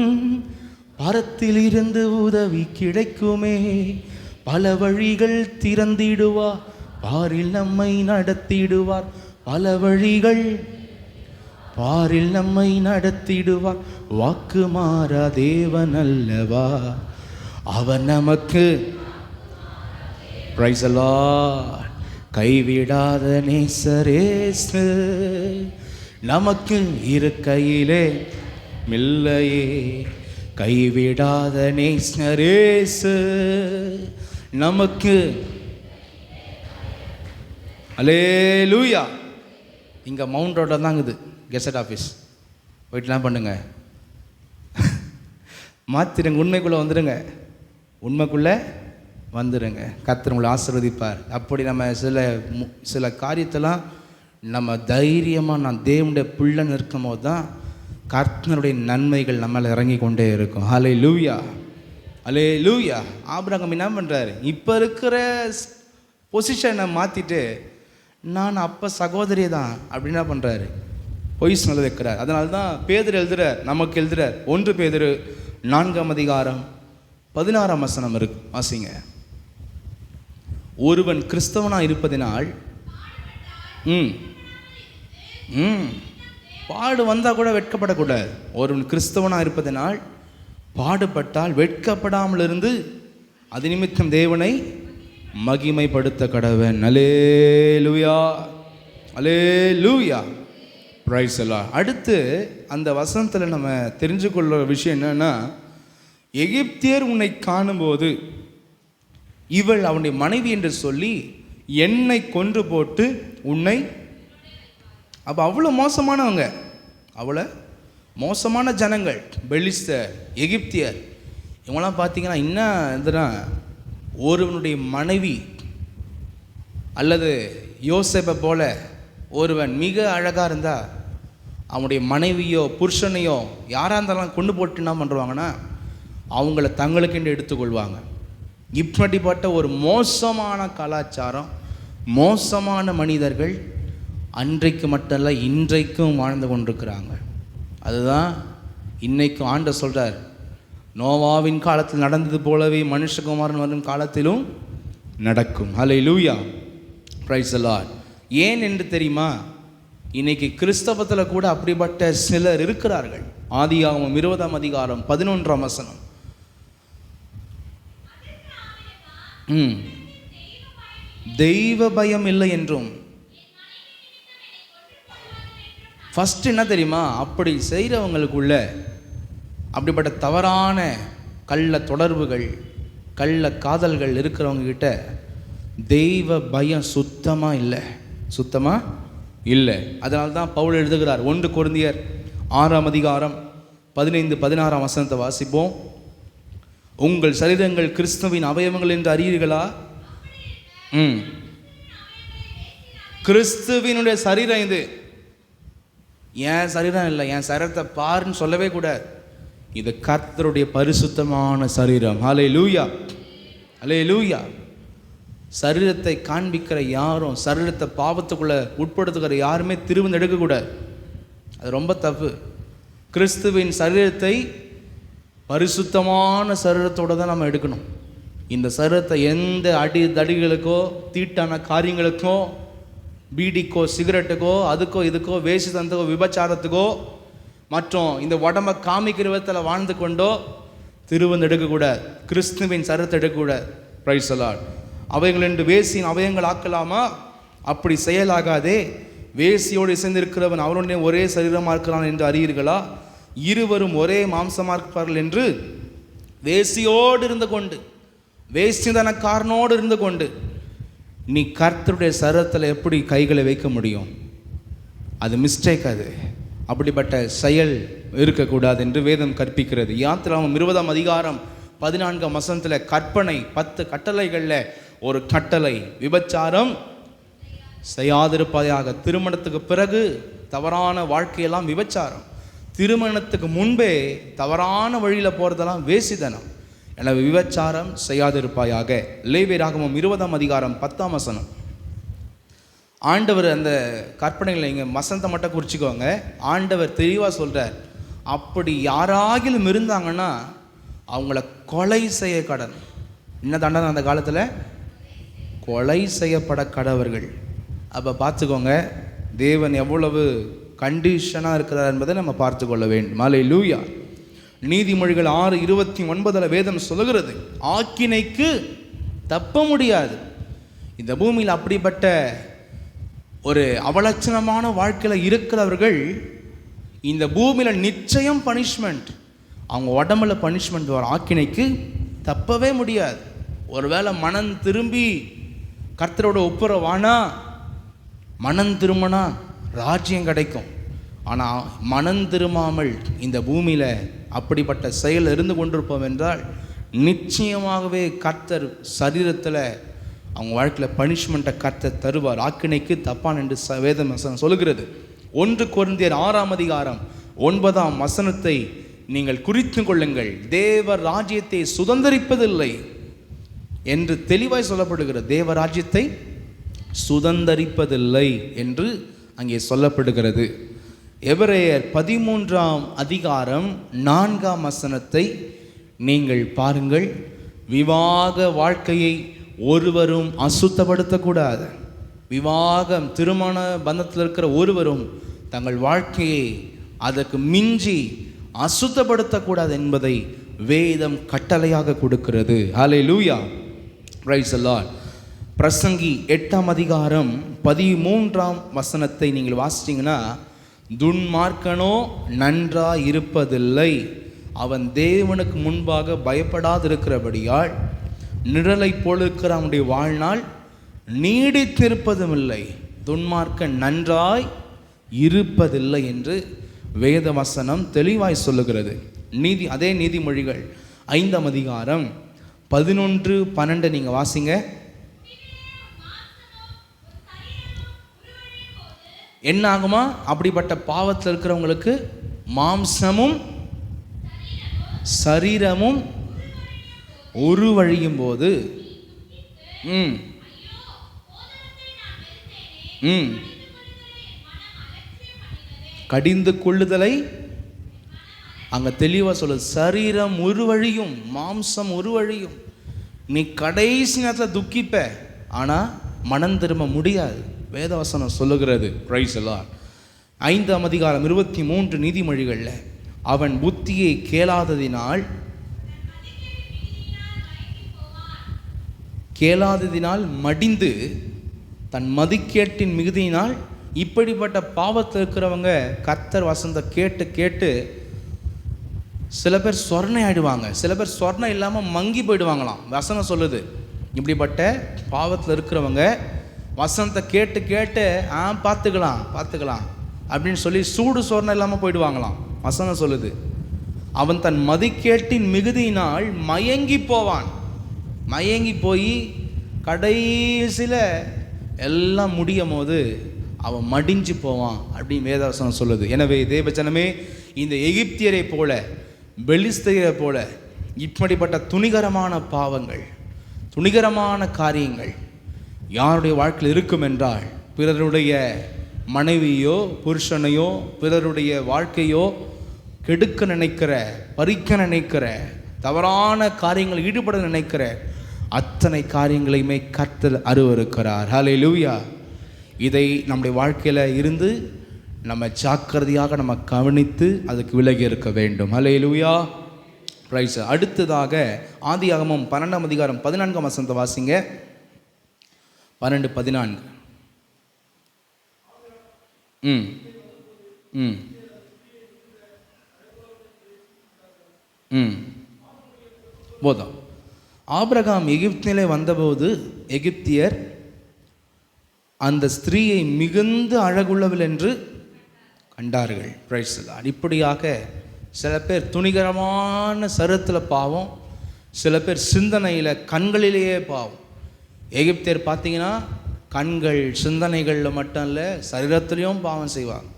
Speaker 1: பரத்திலிருந்து உதவி கிடைக்குமே, பல வழிகள் திறந்திடுவார், பாரில் நம்மை நடத்திடுவார், பல வழிகள் பாரில் நம்மை நடத்திடுவார், வாக்கு மாறா தேவன் அல்லவா அவர் நமக்கு. Price the Lord. கைவிடாத நேசரேசு நமக்கு இருக்கையிலே மில்லையே, கைவிடாத நேசரேசு நமக்கு. அல்லேலூயா. இங்கே மவுண்ட் ரோட்டில் தாங்குது கெசட் ஆஃபீஸ். போயிட்டுலாம் பண்ணுங்க, மாற்றிடுங்க, உண்மைக்குள்ளே வந்துடுங்க, உண்மைக்குள்ளே வந்துடுங்க. கர்த்தர் உங்களை ஆசீர்வதிப்பார். அப்படி நம்ம சில காரியத்தெல்லாம் நம்ம தைரியமாக நான் தேவனுடைய பிள்ளைன்னு இருக்கும் போது தான் கர்த்தருடைய நன்மைகள் நம்மளை இறங்கி கொண்டே இருக்கும். ஹல்லேலூயா, ஹல்லேலூயா. ஆபிரகாம் என்ன பண்ணுறாரு, இப்போ இருக்கிற பொசிஷனை மாற்றிட்டு நான் அப்போ சகோதரி தான் அப்படின்னு என்ன பண்ணுறாரு, பொய் சொல்ல வைக்கிறார். அதனால தான் பேதுரு எழுதுகிறார், நமக்கு எழுதுகிறார். 1 பேதுரு 4:16 இருக்கு, வாசிங்க. ஒருவன் கிறிஸ்தவனாக இருப்பதினால் பாடு வந்தால் கூட வெட்கப்படக்கூடாது. ஒருவன் கிறிஸ்தவனாக இருப்பதினால் பாடுபட்டால் வெட்கப்படாமல் இருந்து அது நிமித்தம் தேவனை மகிமைப்படுத்த கடவன். அல்லேலூயா, அல்லேலூயா. Praise the Lord. அடுத்து அந்த வசனத்தில் நம்ம தெரிஞ்சுக்கொள்ள விஷயம் என்னன்னா, எகிப்தியர் உன்னை காணும்போது இவள் அவனுடைய மனைவி என்று சொல்லி என்னை கொன்று போட்டு உன்னை. அப்போ அவ்வளோ மோசமானவங்க, அவ்வளோ மோசமான ஜனங்கள், பெலிஸ்தர், எகிப்தியர். இவங்களாம் பார்த்தீங்கன்னா என்ன இதுனா, ஒருவனுடைய மனைவி அல்லது யோசேப்பை போல ஒருவன் மிக அழகாக இருந்தால் அவனுடைய மனைவியோ புருஷனையோ யாராக இருந்தாலும் கொண்டு போட்டு என்ன பண்ணுவாங்கன்னா அவங்கள தங்களுக்கென்று எடுத்துக்கொள்வாங்க. இப்படிப்பட்ட ஒரு மோசமான கலாச்சாரம், மோசமான மனிதர்கள் அன்றைக்கு மட்டுமல்ல இன்றைக்கும் வாழ்ந்து கொண்டிருக்கிறாங்க. அதுதான் இன்னைக்கும் ஆண்டவர் சொல்கிறார், நோவாவின் காலத்தில் நடந்தது போலவே மனுஷகுமாரன் வரும் காலத்திலும் நடக்கும். ஹல்லேலூயா, பிரைஸ் தி லார்ட். ஏன் என்று தெரியுமா? இன்னைக்கு கிறிஸ்தவத்தில் கூட அப்படிப்பட்ட சிலர் இருக்கிறார்கள். ஆதியாகமம் 20ஆம் அதிகாரம் 11ஆம் வசனம். தெய்வ பயம் இல்லை என்றும். ஃபர்ஸ்ட் என்ன தெரியுமா? அப்படி செய்கிறவங்களுக்குள்ள அப்படிப்பட்ட தவறான கள்ள தொடர்புகள், கள்ள காதல்கள் இருக்கிறவங்க கிட்ட தெய்வ பயம் சுத்தமாக இல்லை. அதனால தான் பவுல் எழுதுகிறார். 1 கொரிந்தியர் 6ஆம் அதிகாரம் 15-16ஆம் வசனத்தை வாசிப்போம். உங்கள் சரீரங்கள் கிறிஸ்துவின் அவயவங்கள் என்று அறியீர்களா? கிறிஸ்துவினுடைய சரீரம் இது. என் சரீரம் இல்லை, என் சரீரத்தை பாருன்னு சொல்லவே கூடாது. இது கர்த்தருடைய பரிசுத்தமான சரீரம். ஹல்லேலூயா, ஹல்லேலூயா. சரீரத்தை காண்பிக்கிற யாரும், சரீரத்தை பாவத்துக்குள்ள உட்படுத்துகிற யாருமே திரும்ப எடுக்கக்கூடாது. அது ரொம்ப தப்பு. கிறிஸ்துவின் சரீரத்தை பரிசுத்தமான சரீரத்தோடு தான் நம்ம எடுக்கணும். இந்த சரீரத்தை எந்த தடிகளுக்கோ, தீட்டான காரியங்களுக்கோ, பீடிக்கோ, சிகரெட்டுக்கோ, அதுக்கோ இதுக்கோ, வேசித்தனத்துக்கோ, விபச்சாரத்துக்கோ, மற்றும் இந்த உடம்பை காமிக்கிற விதத்தில் வாழ்ந்து கொண்டோ திருவந்து எடுக்கக்கூடாது. கிறிஸ்துவின் சரீரத்தை எடுக்கக்கூடாது. Price the Lord. அவைகள் என்று வேசியின் அவயங்கள் ஆக்கலாமா? அப்படி செயலாகாதே. வேசியோடு இசைந்திருக்கிறவன் அவருடைய ஒரே சரீரமாக இருக்கிறான் என்று அறியீர்களா? இருவரும் ஒரே மாம்சமாக இருப்பார்கள் என்று வேசியோடு இருந்து கொண்டு, வேசிதனக்காரனோடு இருந்து கொண்டு நீ கர்த்தருடைய சரீரத்தில் எப்படி கைகளை வைக்க முடியும்? அது மிஸ்டேக். அது அப்படிப்பட்ட செயல் இருக்கக்கூடாது என்று வேதம் கற்பிக்கிறது. யாத்திராகமம் 20ஆம் அதிகாரம் 14ஆம் வசனத்தில் கற்பனை 10 கட்டளைகளில் ஒரு கட்டளை விபச்சாரம் செய்யாதிருப்பதாக. திருமணத்துக்கு பிறகு தவறான வாழ்க்கையெல்லாம் விபச்சாரம். திருமணத்துக்கு முன்பே தவறான வழியில் போகிறதெல்லாம் வேசிதனம். எனவே விபச்சாரம் செய்யாதிருப்பாயாக. லேவியராகமம் 20ஆம் அதிகாரம் 10ஆம் வசனம். ஆண்டவர் அந்த கற்பனைகளை இங்கே வசனத்தை மட்டும் குறிச்சிக்கோங்க. ஆண்டவர் தெளிவாக சொல்கிறார், அப்படி யாராகிலும் இருந்தாங்கன்னா அவங்கள கொலை செய்ய கடன். என்ன தண்டனை அந்த காலத்தில்? கொலை செய்யப்பட கடவர்கள். அப்போ பார்த்துக்கோங்க, தேவன் எவ்வளவு கண்டிஷனாக இருக்கிறார் என்பதை நம்ம பார்த்து கொள்ள வேண்டும். ஹல்லேலூயா. நீதிமொழிகள் 6:29 வேதம் சொல்லுகிறது, ஆக்கினைக்கு தப்ப முடியாது. இந்த பூமியில் அப்படிப்பட்ட ஒரு அவலட்சணமான வாழ்க்கையில் இருக்கிறவர்கள் இந்த பூமியில் நிச்சயம் பனிஷ்மெண்ட், அவங்க உடம்புல பனிஷ்மெண்ட் வரும். ஆக்கினைக்கு தப்பவே முடியாது. ஒருவேளை மனம் திரும்பி கர்த்தரோட ஒப்புரவானா, மனம் திரும்பினா ராஜ்யம் கிடைக்கும். ஆனால் மனம் திரும்பாமல் இந்த பூமியில் அப்படிப்பட்ட செயல் இருந்து கொண்டிருப்போம் என்றால் நிச்சயமாகவே கர்த்தர் சரீரத்தில் அவங்க வாழ்க்கையில் பனிஷ்மெண்ட்டை கர்த்தர் தருவார். ஆக்கினைக்கு தப்பான் என்று வேதம் சொல்லுகிறது. 1 கொரிந்தியர் 6ஆம் அதிகாரம் 9ஆம் வசனத்தை நீங்கள் குறித்து கொள்ளுங்கள். தேவ ராஜ்யத்தை சுதந்தரிப்பதில்லை என்று தெளிவாய் சொல்லப்படுகிறது. தேவ ராஜ்யத்தை சுதந்தரிப்பதில்லை என்று அங்கே சொல்லப்படுகிறது. எபிரேயர் 13ஆம் அதிகாரம் 4ஆம் வசனத்தை நீங்கள் பாருங்கள். விவாக வாழ்க்கையை ஒருவரும் அசுத்தப்படுத்தக்கூடாது. விவாகம், திருமண பந்தத்தில் இருக்கிற ஒருவரும் தங்கள் வாழ்க்கையை அதற்கு மிஞ்சி அசுத்தப்படுத்தக்கூடாது என்பதை வேதம் கட்டளையாக கொடுக்கிறது. ஹல்லேலூயா, பிரைஸ் தி லார்ட். பிரசங்கி 8ஆம் அதிகாரம் 13ஆம் வசனத்தை நீங்கள் வாசித்தீங்கன்னா, துன்மார்க்கனோ நன்றாய் இருப்பதில்லை, அவன் தேவனுக்கு முன்பாக பயப்படாதிருக்கிறபடியால் நிழலை போல இருக்கிற அவனுடைய வாழ்நாள் நீடித்திருப்பதும் இல்லை. துன்மார்க்கன் நன்றாய் இருப்பதில்லை என்று வேத வசனம் தெளிவாய் சொல்லுகிறது. அதே நீதிமொழிகள் 5ஆம் அதிகாரம் 11-12 நீங்கள் வாசிங்க. என்ன ஆகுமா? அப்படிப்பட்ட பாவத்தில் இருக்கிறவங்களுக்கு மாம்சமும் சரீரமும் உருவழியும் போது கடிந்து கொள்ளுதலை அங்கே தெளிவாக சொல்லுது, சரீரம் ஒரு வழியும் மாம்சம் ஒரு வழியும். நீ கடைசி நேரத்தில் துக்கிப்ப, ஆனால் மனம் திரும்ப முடியாது. வேதவசனம் சொல்லுகிறது. பிரைஸ் எல்லாம் 5ஆம் அதிகாரம் 23 நீதிமொழிகளில், அவன் புத்தியை கேளாததினால் மடிந்து தன் மதிக்கேட்டின் மிகுதியினால். இப்படிப்பட்ட பாவத்தில் இருக்கிறவங்க கர்த்தர் வசனத்தை கேட்டு கேட்டு சில பேர் சொர்ணை ஆயிடுவாங்க, சில பேர் சொர்ணம் இல்லாமல் மங்கி போயிடுவாங்களாம். வசனம் சொல்லுது, இப்படிப்பட்ட பாவத்தில் இருக்கிறவங்க வசனத்தை கேட்டு கேட்டு பார்த்துக்கலாம் அப்படின்னு சொல்லி சூடு சொர்ணம் இல்லாமல் போயிடுவாங்களாம். வசனம் சொல்லுது, அவன் தன் மதிக்கேட்டின் மிகுதியினால் மயங்கி போவான். மயங்கி போய் கடைசியில் எல்லாம் முடியும் போது அவன் மடிஞ்சு போவான் அப்படின்னு வேதவசனம் சொல்லுது. எனவே தேவஜனமே, இந்த எகிப்தியரை போல பெலிஸ்தரை போல இப்படிப்பட்ட துணிகரமான பாவங்கள், துணிகரமான காரியங்கள் யாருடைய வாழ்க்கையில் இருக்கும் என்றால், பிறருடைய மனைவியோ புருஷனையோ பிறருடைய வாழ்க்கையோ கெடுக்க நினைக்கிற, பறிக்க நினைக்கிற, தவறான காரியங்கள் ஈடுபட நினைக்கிற அத்தனை காரியங்களையுமே கர்த்தர் அருவருக்கிறார். ஹல்லேலூயா. இதை நம்முடைய வாழ்க்கையில் இருந்து நம்ம ஜாக்கிரதையாக நம்ம கவனித்து அதுக்கு விலகி இருக்க வேண்டும். ஹல்லேலூயா. பிரைஸ். அடுத்ததாக ஆதியாகமம் 12ஆம் அதிகாரம் 14ஆம் வசனத்தை வாசிங்க. 12-14. போதும். ஆபிரகாம் எகிப்திலே வந்தபோது எகிப்தியர் அந்த ஸ்திரீயை மிகுந்த அழகுள்ளவள் என்று கண்டார்கள். பிரைஸ். இப்படியாக சில பேர் துணிகரமான சரத்தில் பாவம், சில பேர் சிந்தனையில் கண்களிலேயே பாவம். எகிப்தியர் பார்த்தீங்கன்னா கண்கள் சிந்தனைகளில் மட்டும் இல்லை, சரீரத்திலையும் பாவம் செய்வாங்க.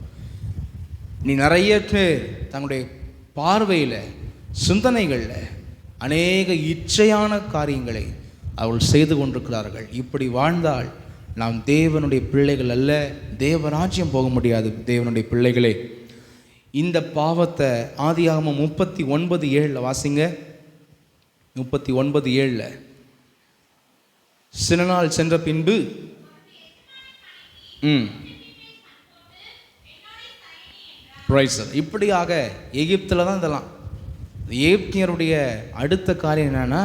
Speaker 1: நீ நிறைய பேர் தங்களுடைய பார்வையில் சிந்தனைகளில் அநேக இச்சையான காரியங்களை அவர்கள் செய்து கொண்டிருக்கிறார்கள். இப்படி வாழ்ந்தால் நாம் தேவனுடைய பிள்ளைகள் அல்ல, தேவராஜ்யம் போக முடியாது. தேவனுடைய பிள்ளைகளே, இந்த பாவத்தை ஆதியாகமம் 39:7 வாசிங்க. 39:7. சில நாள் சென்ற பின்பு இப்படியாக எகிப்தில் தான் இதெல்லாம். எகிப்தியருடைய அடுத்த காரியம் என்னன்னா,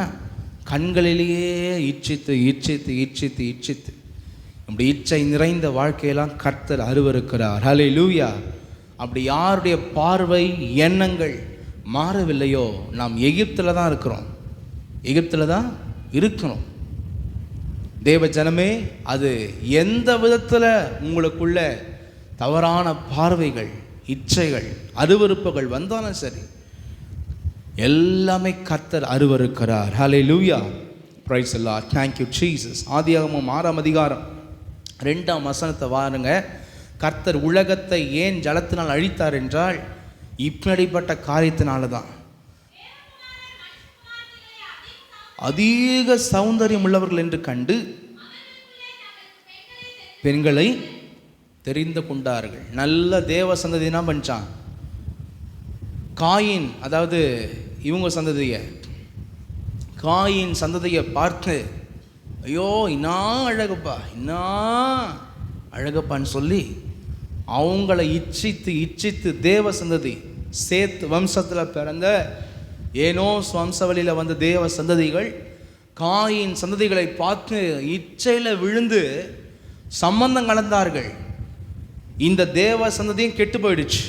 Speaker 1: கண்களிலேயே இச்சித்து இச்சித்து இச்சித்து இச்சித்து அப்படி இச்சை நிறைந்த வாழ்க்கையெல்லாம் கர்த்தர் அருவருக்கிறார். ஹல்லேலூயா. அப்படி யாருடைய பார்வை எண்ணங்கள் மாறவில்லையோ, நாம் எகிப்தில் தான் இருக்கிறோம், எகிப்தில் தான் இருக்கணும். தேவ ஜனமே, அது எந்த விதத்தில் உங்களுக்குள்ள தவறான பார்வைகள், இச்சைகள், அருவருப்புகள் வந்தாலும் சரி, எல்லாமே கர்த்தர் அருவருக்கிறார். ஹல்லேலூயா. Praise the Lord. Thank you Jesus. ஆதியாகமம் 6ஆம் அதிகாரம் 2ஆம் வசனத்தை வாருங்க. கர்த்தர் உலகத்தை ஏன் ஜலத்தினால் அழித்தார் என்றால், இப்படிப்பட்ட காரியத்தினால தான். அதிக சௌந்தரியம் உள்ளவர்கள் என்று கண்டு பெண்களை தெரிந்து கொண்டார்கள். நல்ல தேவ சந்ததி என்ன பண்ணிச்சான்? காயின், அதாவது இவங்க சந்ததியை, காயின் சந்ததியை பார்த்து, ஐயோ இன்னா அழகப்பா, இன்னா அழகப்பான்னு சொல்லி அவங்கள இச்சித்து இச்சித்து தேவ சந்ததி, சேத் வம்சத்தில் பிறந்த ஏனோஸ் வம்சவழியில் வந்த தேவ சந்ததிகள் காயின் சந்ததிகளை பார்த்து இச்சையில் விழுந்து சம்பந்தம் கலந்தார்கள். இந்த தேவ சந்ததியும் கெட்டு போயிடுச்சு.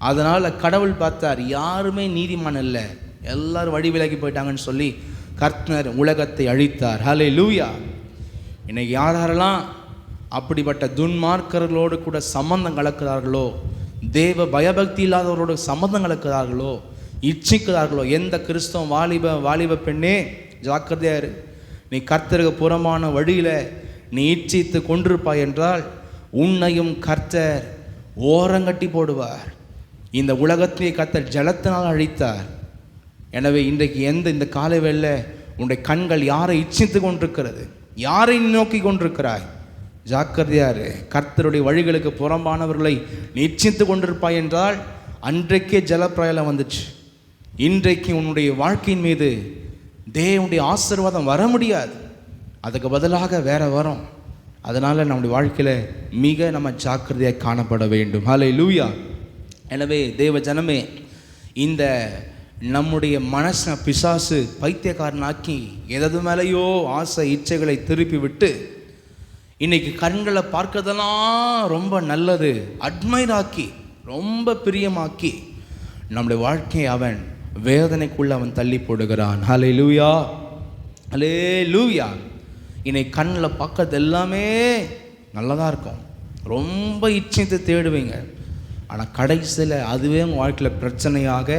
Speaker 1: அதனால் கடவுள் பார்த்தார், யாருமே நீதிமான் இல்லை, எல்லாரும் வழி விலகி போயிட்டாங்கன்னு சொல்லி கர்த்தர் உலகத்தை அழித்தார். ஹல்லேலூயா. இன்னைக்கு யாரெல்லாம் அப்படிப்பட்ட துன்மார்க்கர்களோடு கூட சம்பந்தம் கலக்கிறார்களோ, தேவ பயபக்தி இல்லாதவரோடு சம்பந்தம் கலக்கிறார்களோ, இச்சிக்கிறார்களோ, எந்த கிறிஸ்தவ வாலிப பெண்ணே ஜாக்கிரதையாரு. நீ கர்த்தருக்கு புறமான வழியில் நீ இச்சித்து கொண்டிருப்பாய் என்றால் உன்னையும் கர்த்தர் ஓரங்கட்டி போடுவார். இந்த உலகத்தையே கர்த்தர் ஜலத்தினால் அழித்தார். எனவே இன்றைக்கு இந்த காலை வேளையில உன்னுடைய கண்கள் யாரை இச்சித்து கொண்டிருக்கிறது? யாரை நோக்கி கொண்டிருக்கிறாய்? ஜாக்கிரதையாரு. கர்த்தருடைய வழிகளுக்கு புறம்பானவர்களை நீ இச்சித்து கொண்டிருப்பாய் என்றால் அன்றைக்கே ஜலப்பிரளயம் வந்துச்சு. இன்றைக்கு உன்னுடைய வாழ்க்கையின் மீது தேவனுடைய ஆசீர்வாதம் வர முடியாது, அதுக்கு பதிலாக வேற வரும். அதனால் நம்முடைய வாழ்க்கையில் மிக நம்ம ஜாக்கிரதையாக காணப்பட வேண்டும். ஹல்லேலூயா. எனவே தேவ ஜனமே, இந்த நம்முடைய மனசை பிசாசு பைத்தியக்காரனாக்கி எதது மேலேயோ ஆசை இச்சைகளை திருப்பி விட்டு இன்னைக்கு கண்களை பார்க்கறதெல்லாம் ரொம்ப நல்லது அட்மைராக்கி, ரொம்ப பிரியமாக்கி நம்முடைய வாழ்க்கையை அவன் வேதனைக்குள்ள அவன் தள்ளி போடுகிறான். ஹல்லேலூயா, ஹல்லேலூயா. இன்னைக்கு கண்ணில் பார்க்கறது எல்லாமே நல்லதாக இருக்கும், ரொம்ப இச்சைத்து தேடுவீங்க. ஆனால் கடைசியில் அதுவே உங்கள் வாழ்க்கையில் பிரச்சனையாக,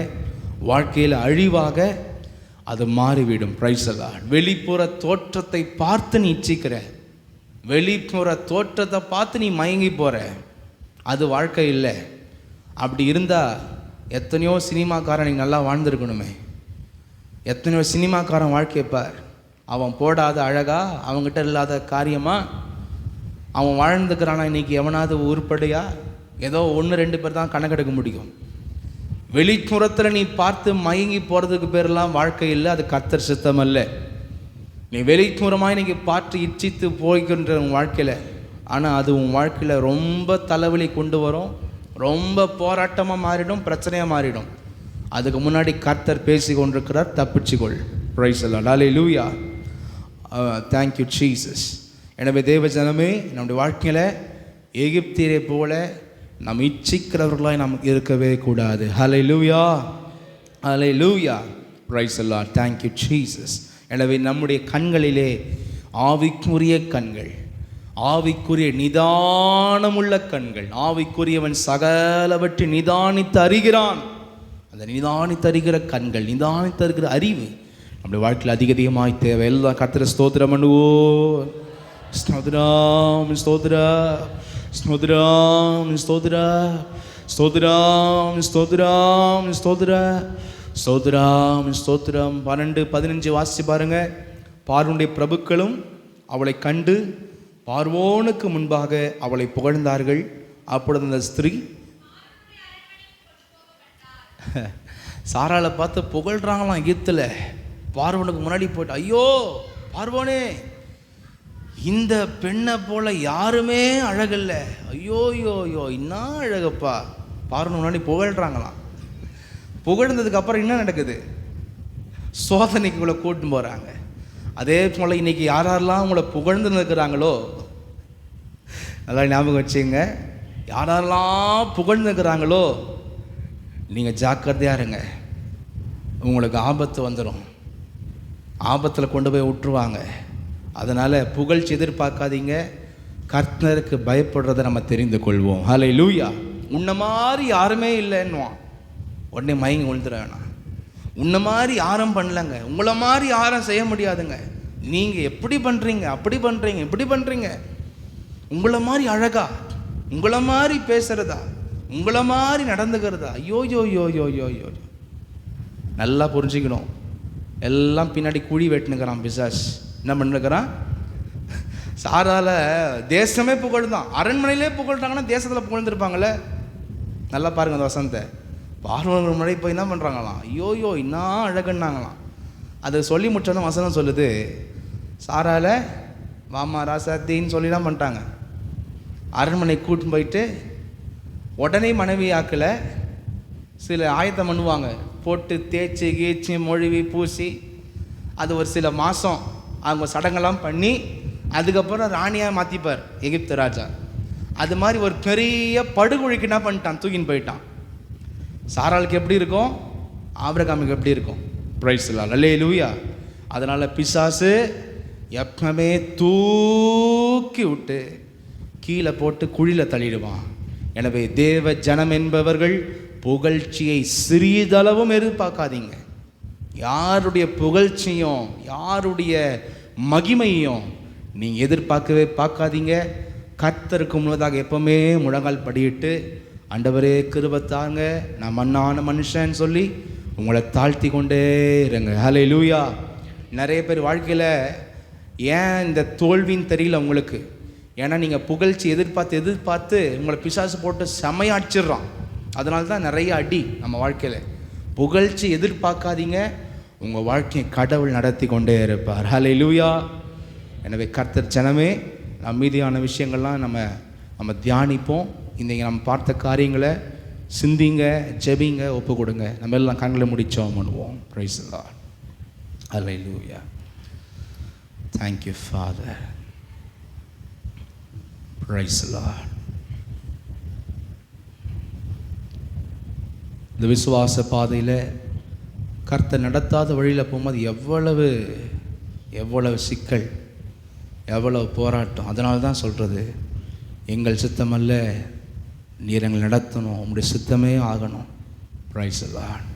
Speaker 1: வாழ்க்கையில் அழிவாக அது மாறிவிடும். Price the Lord. வெளிப்புற தோற்றத்தை பார்த்து நீ இச்சிக்கிற, வெளிப்புற தோற்றத்தை பார்த்து நீ மயங்கி போகிற, அது வாழ்க்கை இல்லை. அப்படி இருந்தால் எத்தனையோ சினிமாக்காரன் நீ நல்லா வாழ்ந்துருக்கணுமே. எத்தனையோ சினிமாக்காரன் வாழ்க்கையை பார், அவன் போடாத அழகா, அவங்ககிட்ட இல்லாத காரியமா அவன் வாழ்ந்துக்கிறானா? இன்றைக்கி எவனாவது உருப்படியா? ஏதோ 1-2 பேர் தான் கணக்கெடுக்க முடியும். வெளிப்புறத்தில் நீ பார்த்து மயங்கி போகிறதுக்கு பேரெல்லாம் வாழ்க்கை இல்லை, அது கர்த்தர் சித்தம் அல்ல. நீ வெளிப்புறமாக இன்றைக்கி பார்த்து இச்சித்து போய்கின்ற உன் வாழ்க்கையில், ஆனால் அது உன் வாழ்க்கையில் ரொம்ப தலைவலி கொண்டு வரும், ரொம்ப போராட்டமாக மாறிடும், பிரச்சனையாக மாறிடும். அதுக்கு முன்னாடி கர்த்தர் பேசி கொண்டிருக்கிறார், தப்பிச்சுக்கொள். Praise the Lord. ஹல்லேலூயா. Thank you Jesus. எனவே தேவ ஜனமே, நம்முடைய வாழ்க்கையில் எகிப்தியரை போல நாம் இச்சிக்கிறவர்களாய் நாம் இருக்கவே கூடாது. ஹல்லேலூயா, ஹல்லேலூயா. Praise the Lord. Thank you Jesus. எனவே நம்முடைய கண்களிலே ஆவிக்குரிய கண்கள், ஆவிக்குரிய நிதானமுள்ள கண்கள். ஆவிக்குரியவன் சகலவற்றை நிதானித்து அறிகிறான். அந்த நிதானித்து அறிகிற கண்கள், நிதானித்து அறிகிற அறிவு நம்முடைய வாழ்க்கையில் அதிகமாய் தேவை. எல்லாம் கர்த்தரை ஸ்தோத்திரம் பண்ணுவோம். ஸ்தோத்திரம், ஸ்தோத்திரம், ஸ்தோத்திரம், ஸ்தோத்திரம், ஸ்தோத்திரம், ஸ்தோத்திரம், ஸ்தோத்திரம், ஸ்தோத்திரம், ஸ்தோத்திரம். 12-15 வாசிச்சு பாருங்க. பார்வோனுடைய பிரபுக்களும் அவளை கண்டு பார்வோனுக்கு முன்பாக அவளை புகழ்ந்தார்கள். அப்பொழுது அந்த ஸ்திரீ சாராளை பார்த்து புகழ்றாங்களாம். எகிப்தில் பார்வோனுக்கு முன்னாடி போயிட்டு, ஐயோ பார்வோனே, இந்த பெண்ணை போல யாருமே அழகில்லை, ஐயோ ஐயோ ஐயோ என்ன அழகப்பா. பார்வோனுக்கு முன்னாடி புகழ்றாங்களாம். புகழ்ந்ததுக்கு அப்புறம் என்ன நடக்குது? சோதனைக்கு உங்களை கூட்டின்னு போகிறாங்க. அதே போல் இன்றைக்கி யாரெல்லாம் உங்களை புகழ்ந்து நிற்கிறாங்களோ, நல்லா ஞாபகம் வச்சுங்க, யாரெல்லாம் புகழ்ந்து நிற்கிறாங்களோ நீங்கள் ஜாக்கிரதையாக இருங்க. உங்களுக்கு ஆபத்து வந்துடும், ஆபத்தில் கொண்டு போய் விட்டுருவாங்க. அதனால் புகழ்ச்சி எதிர்பார்க்காதீங்க, கர்த்தருக்கு பயப்படுறதை நம்ம தெரிந்து கொள்வோம். ஹல்லேலூயா. உன்ன மாதிரி யாருமே இல்லைன்னுவான், உடனே மயங்கி விழுந்துட வேணாம். உன்ன மாதிரி யாரும் பண்ணலங்க, உங்களை மாதிரி யாரும் செய்ய முடியாதுங்க, நீங்கள் எப்படி பண்ணுறீங்க, அப்படி பண்ணுறீங்க, இப்படி பண்ணுறீங்க, உங்களை மாதிரி அழகா, உங்களை மாதிரி பேசுகிறதா, உங்களை மாதிரி நடந்துக்கிறதா, ஐயோ யோ யோ யோ யோ யோ. நல்லா புரிஞ்சுக்கணும். எல்லாம் பின்னாடி குழி வெட்டுனுக்கிறான் பிசாஸ். என்ன பண்ணுக்கிறான்? சாரால தேசமே புகழ்தான். அரண்மனையிலே புகழ்றாங்கன்னா தேசத்தில் புகழ்ந்துருப்பாங்களே. நல்லா பாருங்க அந்த வசனத்தை. பார்வோன் முன்னாடி போய் என்ன பண்ணுறாங்களாம்? ஐயோயோ இன்னும் அழகுன்னாங்களாம். அது சொல்லி முடிச்சோன்னா வசனம் சொல்லுது, சாரால வாமா ராசாத்தின்னு சொல்லிலாம் பண்ணிட்டாங்க. அரண்மனை கூட்டின்னு போயிட்டு உடனே மனைவி ஆக்கலை, சில ஆயத்தம் பண்ணுவாங்க, போட்டு தேய்ச்சி கீச்சி மொழிவி பூசி அது ஒரு சில மாதம் அவங்க சடங்கெல்லாம் பண்ணி அதுக்கப்புறம் ராணியாக மாற்றிப்பார் எகிப்து ராஜா. அது மாதிரி ஒரு பெரிய படுகொழிக்கு என்ன பண்ணிட்டான்? தூக்கின்னு போயிட்டான். சாராளுக்கு எப்படி இருக்கும்? ஆபிரகாமுக்கு எப்படி இருக்கும்? Praise the Lord. ஹல்லேலூயா. அதனால் பிசாசு எப்பவுமே தூக்கி விட்டு கீழே போட்டு குழியில் தள்ளிடுவான். எனவே தேவ ஜனம் என்பவர்கள் புகழ்ச்சியை சிறிதளவும் எதிர்பார்க்காதீங்க. யாருடைய புகழ்ச்சியும் யாருடைய மகிமையும் நீங்கள் எதிர்பார்க்கவே பார்க்காதீங்க. கர்த்தருக்கு முன்னதாக எப்பவுமே முழங்கால் படியிட்டு, ஆண்டவரே கிருபை தாங்க, நான் மண்ணான மனுஷன் சொல்லி உங்களை தாழ்த்தி கொண்டே இருங்க. ஹல்லேலூயா. நிறைய பேர் வாழ்க்கையில் ஏன் இந்த தோல்வின்னு தெரியல உங்களுக்கு. ஏன்னா நீங்கள் புகழ்ச்சி எதிர்பார்த்து உங்களை பிசாசு போட்டு செமையாச்சிடுறான். அதனால தான் நிறைய அடி நம்ம வாழ்க்கையில். புகழ்ச்சி எதிர்பார்க்காதீங்க, உங்கள் வாழ்க்கையை கடவுள் நடத்தி கொண்டே இருப்பார். ஹல்லேலூயா. எனவே கர்த்தர் ஜனமே, மீதியான விஷயங்கள்லாம் நம்ம தியானிப்போம். இன்றைக்கி நம்ம பார்த்த காரியங்களை சிந்திங்க, ஜெபிங்க, ஒப்பு கொடுங்க. நம்ம எல்லாம் கண்களை முடிச்சோம் பண்ணுவோம். Price the Lord. Hallelujah. Thank you, Father. Praise the Lord. இந்த விசுவாச பாதையில் கர்த்தர் நடத்தாத வழியில் போகும்போது எவ்வளவு சிக்கல், எவ்வளவு போராட்டம். அதனால தான் சொல்கிறது, எங்கள் சித்தமல்ல, நீர் எங்களை நடத்தணும், உங்களுடைய சித்தமே ஆகணும். Price the Lord.